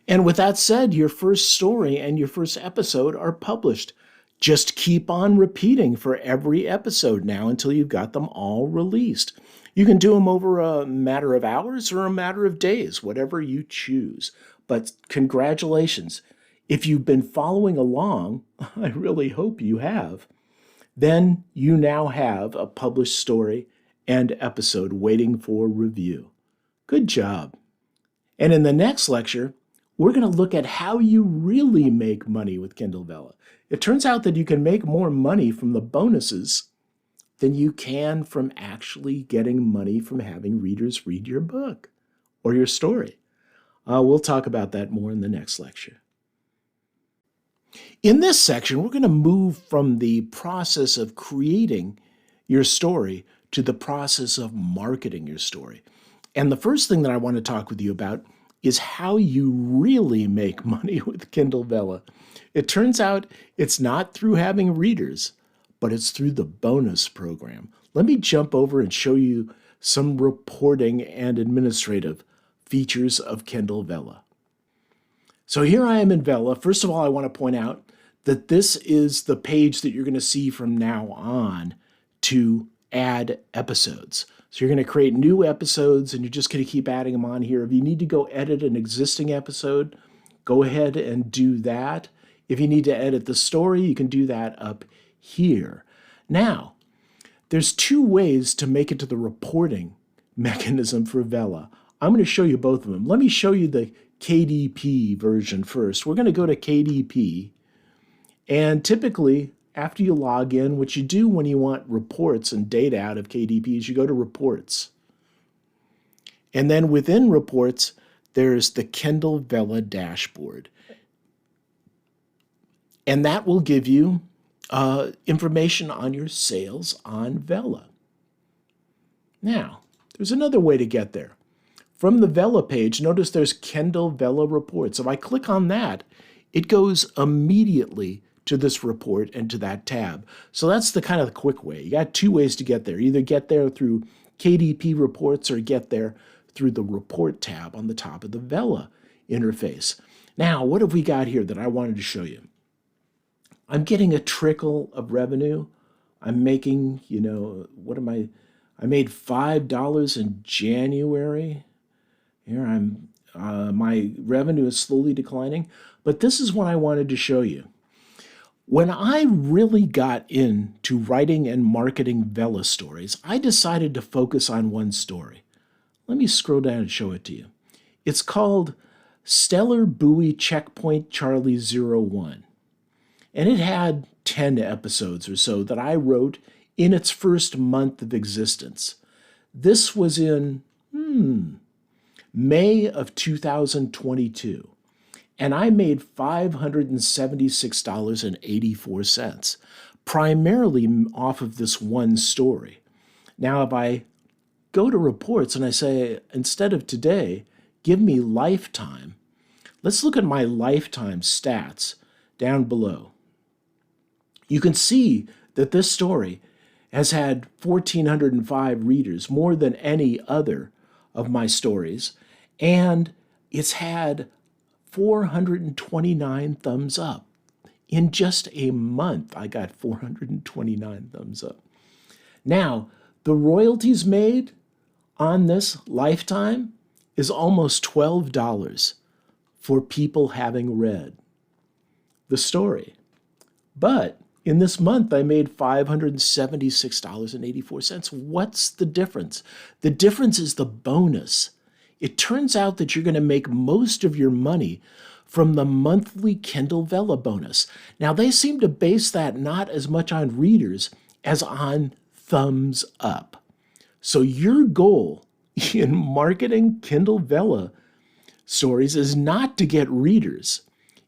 And with that said, your first story and your first episode are published. Just keep on repeating for every episode now until you've got them all released. You can do them over a matter of hours or a matter of days, whatever you choose. But congratulations. If you've been following along, I really hope you have, then you now have a published story and episode waiting for review. Good job. And in the next lecture, we're going to look at how you really make money with Kindle Vella. It turns out that you can make more money from the bonuses than you can from actually getting money from having readers read your book or your story. We'll talk about that more in the next lecture. In this section, we're going to move from the process of creating your story to the process of marketing your story. And the first thing that I want to talk with you about is how you really make money with Kindle Vella. It turns out it's not through having readers, but it's through the bonus program. Let me jump over and show you some reporting and administrative features of Kindle Vella. So here I am in Vella. First of all, I want to point out that this is the page that you're going to see from now on to add episodes. So you're going to create new episodes and you're just going to keep adding them on here. If you need to go edit an existing episode, go ahead and do that. If you need to edit the story, you can do that up here. Now, there's two ways to make it to the reporting mechanism for Vella. I'm going to show you both of them. Let me show you the KDP version first. We're going to go to KDP, and typically after you log in, what you do when you want reports and data out of KDP is you go to Reports. And then within Reports, there's the Kindle Vella dashboard. And that will give you information on your sales on Vella. Now, there's another way to get there. From the Vella page, notice there's Kindle Vella Reports. If I click on that, it goes immediately to this report and to that tab. So that's the kind of the quick way. You got two ways to get there. Either get there through KDP Reports or get there through the Report tab on the top of the Vella interface. Now, what have we got here that I wanted to show you? I'm getting a trickle of revenue. I'm making, I made $5 in January. Here my revenue is slowly declining, but this is what I wanted to show you. When I really got into writing and marketing Vella stories, I decided to focus on one story. Let me scroll down and show it to you. It's called Stellar Buoy Checkpoint Charlie 01. And it had 10 episodes or so that I wrote in its first month of existence. This was in May of 2022. And I made $576.84, primarily off of this one story. Now, if I go to reports and I say, instead of today, give me lifetime, let's look at my lifetime stats down below. You can see that this story has had 1,405 readers, more than any other of my stories, and it's had 429 thumbs up. In just a month, I got 429 thumbs up. Now, the royalties made on this lifetime is almost $12 for people having read the story. But in this month, I made $576.84. What's the difference? The difference is the bonus. It turns out that you're going to make most of your money from the monthly Kindle Vella bonus. Now, they seem to base that not as much on readers as on thumbs up. So your goal in marketing Kindle Vella stories is not to get readers.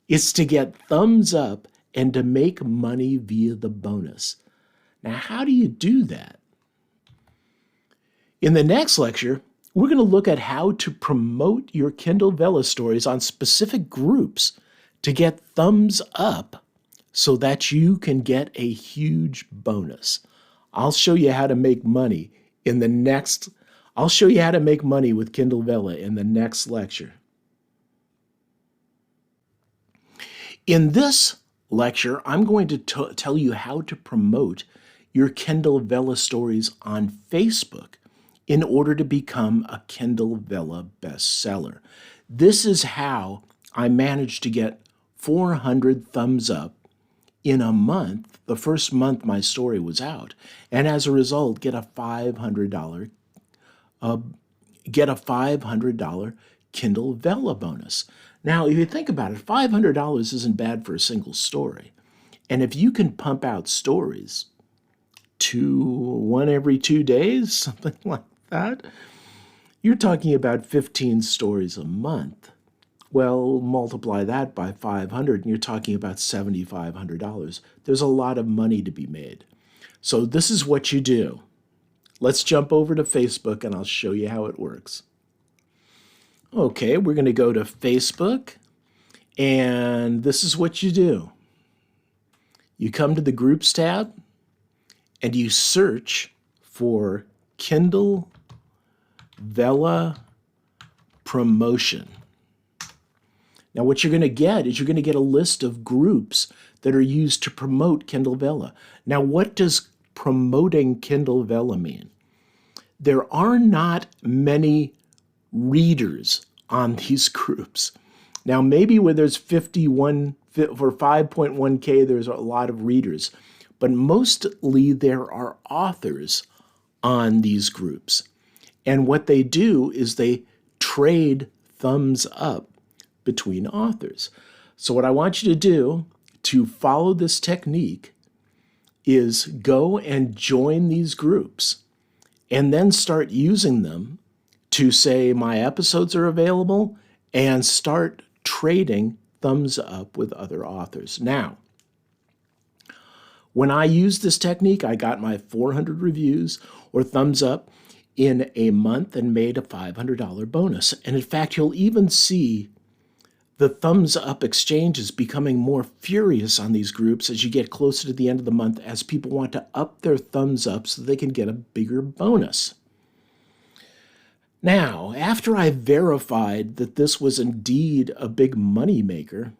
It's to get thumbs up and to make money via the bonus. Now, how do you do that? In the next lecture, we're going to look at how to promote your Kindle Vella stories on specific groups to get thumbs up so that you can get a huge bonus. I'll show you how to make money with Kindle Vella in the next lecture. In this lecture, I'm going to tell you how to promote your Kindle Vella stories on Facebook in order to become a Kindle Vella bestseller. This is how I managed to get 400 thumbs up in a month, the first month my story was out, and as a result, get a $500 Kindle Vella bonus. Now, if you think about it, $500 isn't bad for a single story. And if you can pump out stories one every 2 days, something like that, you're talking about 15 stories a month. Well, multiply that by 500 and you're talking about $7,500. There's a lot of money to be made. So this is what you do. Let's jump over to Facebook and I'll show you how it works. Okay, we're going to go to Facebook, and this is what you do. You come to the Groups tab, and you search for Kindle Vella Promotion. Now, what you're going to get is you're going to get a list of groups that are used to promote Kindle Vella. Now, what does promoting Kindle Vella mean? There are not many readers on these groups. Now, maybe where there's 51, for 5.1K, there's a lot of readers, but mostly there are authors on these groups. And what they do is they trade thumbs up between authors. So what I want you to do to follow this technique is go and join these groups and then start using them to say my episodes are available and start trading thumbs up with other authors. Now, when I used this technique, I got my 400 reviews or thumbs up in a month and made a $500 bonus. And in fact, you'll even see the thumbs up exchanges becoming more furious on these groups as you get closer to the end of the month, as people want to up their thumbs up so they can get a bigger bonus. Now, after I verified that this was indeed a big money maker,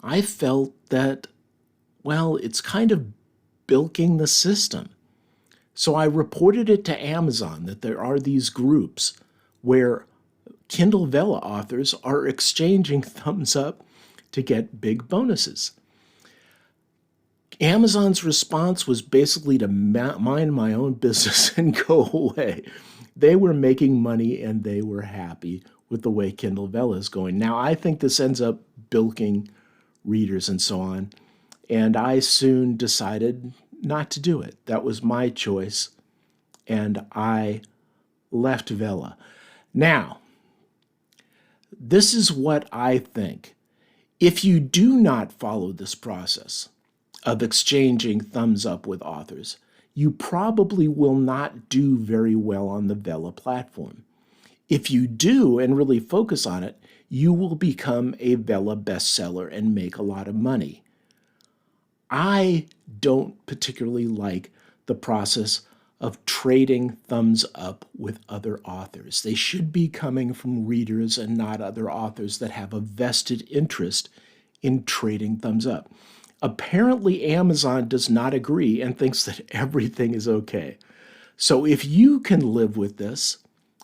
I felt that, well, it's kind of bilking the system. So I reported it to Amazon that there are these groups where Kindle Vella authors are exchanging thumbs up to get big bonuses. Amazon's response was basically to mind my own business and go away. They were making money and they were happy with the way Kindle Vella is going. Now, I think this ends up bilking readers and so on, and I soon decided not to do it. That was my choice, and I left Vella. Now, this is what I think. If you do not follow this process of exchanging thumbs up with authors, you probably will not do very well on the Vella platform. If you do and really focus on it, you will become a Vella bestseller and make a lot of money. I don't particularly like the process of trading thumbs up with other authors. They should be coming from readers and not other authors that have a vested interest in trading thumbs up. Apparently, Amazon does not agree and thinks that everything is okay. So if you can live with this,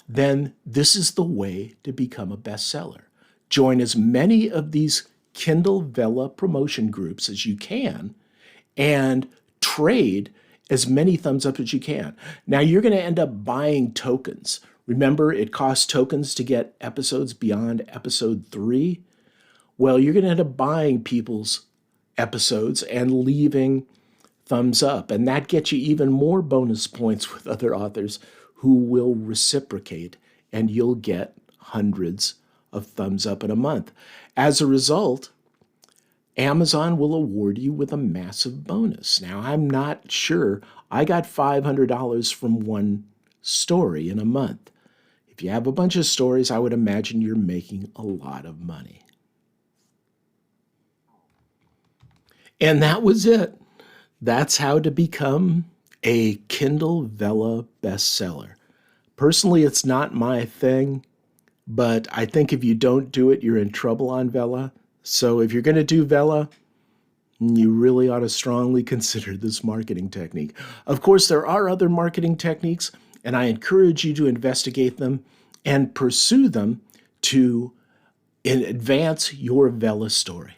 then this is the way to become a bestseller. Join as many of these Kindle Vella promotion groups as you can and trade as many thumbs up as you can. Now you're going to end up buying tokens. Remember, it costs tokens to get episodes beyond episode 3. Well, you're going to end up buying people's episodes and leaving thumbs up. And that gets you even more bonus points with other authors who will reciprocate, and you'll get hundreds of thumbs up in a month. As a result, Amazon will award you with a massive bonus. Now, I'm not sure. I got $500 from one story in a month. If you have a bunch of stories, I would imagine you're making a lot of money. And that was it. That's how to become a Kindle Vella bestseller. Personally, it's not my thing, but I think if you don't do it, you're in trouble on Vella. So if you're going to do Vella, you really ought to strongly consider this marketing technique. Of course, there are other marketing techniques, and I encourage you to investigate them and pursue them to advance your Vella story.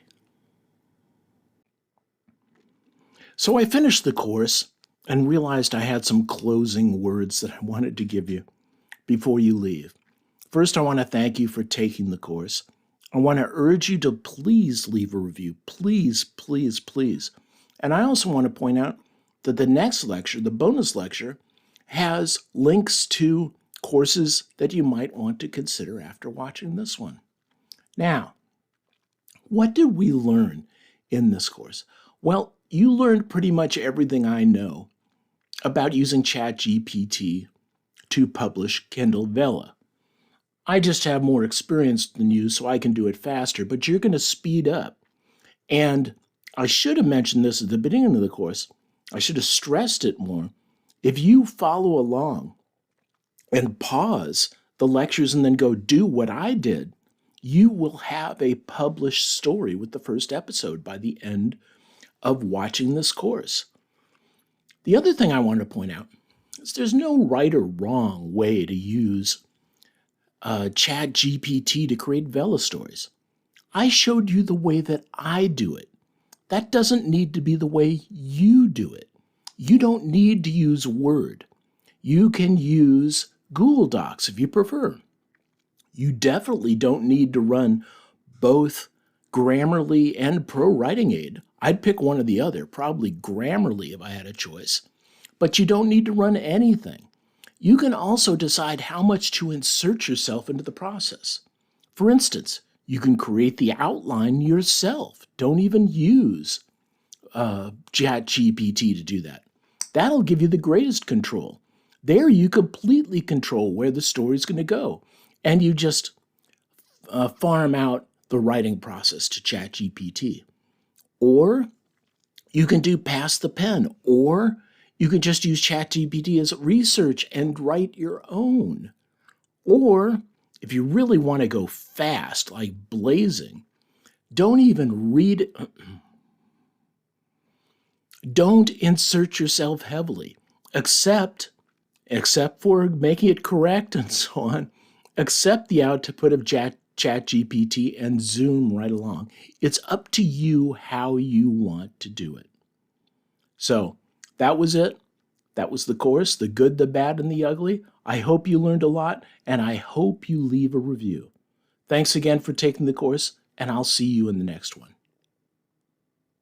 So I finished the course and realized I had some closing words that I wanted to give you before you leave. First, I want to thank you for taking the course. I want to urge you to please leave a review. Please, please, please. And I also want to point out that the next lecture, the bonus lecture, has links to courses that you might want to consider after watching this one. Now, what did we learn in this course? Well, you learned pretty much everything I know about using ChatGPT to publish Kindle Vella. I just have more experience than you, so I can do it faster, but you're going to speed up. And I should have mentioned this at the beginning of the course. I should have stressed it more. If you follow along and pause the lectures and then go do what I did, you will have a published story with the first episode by the end of watching this course. The other thing I want to point out is there's no right or wrong way to use ChatGPT to create Vella stories. I showed you the way that I do it. That doesn't need to be the way you do it. You don't need to use Word. You can use Google Docs if you prefer. You definitely don't need to run both Grammarly and ProWritingAid. I'd pick one or the other, probably Grammarly if I had a choice. But you don't need to run anything. You can also decide how much to insert yourself into the process. For instance, you can create the outline yourself. Don't even use ChatGPT to do that. That'll give you the greatest control. There you completely control where the story's going to go. And you just farm out the writing process to ChatGPT. Or you can do pass the pen, or you can just use ChatGPT as research and write your own. Or if you really want to go fast, like blazing, don't even read it. Don't insert yourself heavily, except for making it correct and so on. Accept the output of ChatGPT and zoom right along. It's up to you how you want to do it. So that was it. That was the course, the good, the bad, and the ugly. I hope you learned a lot, and I hope you leave a review. Thanks again for taking the course, and I'll see you in the next one.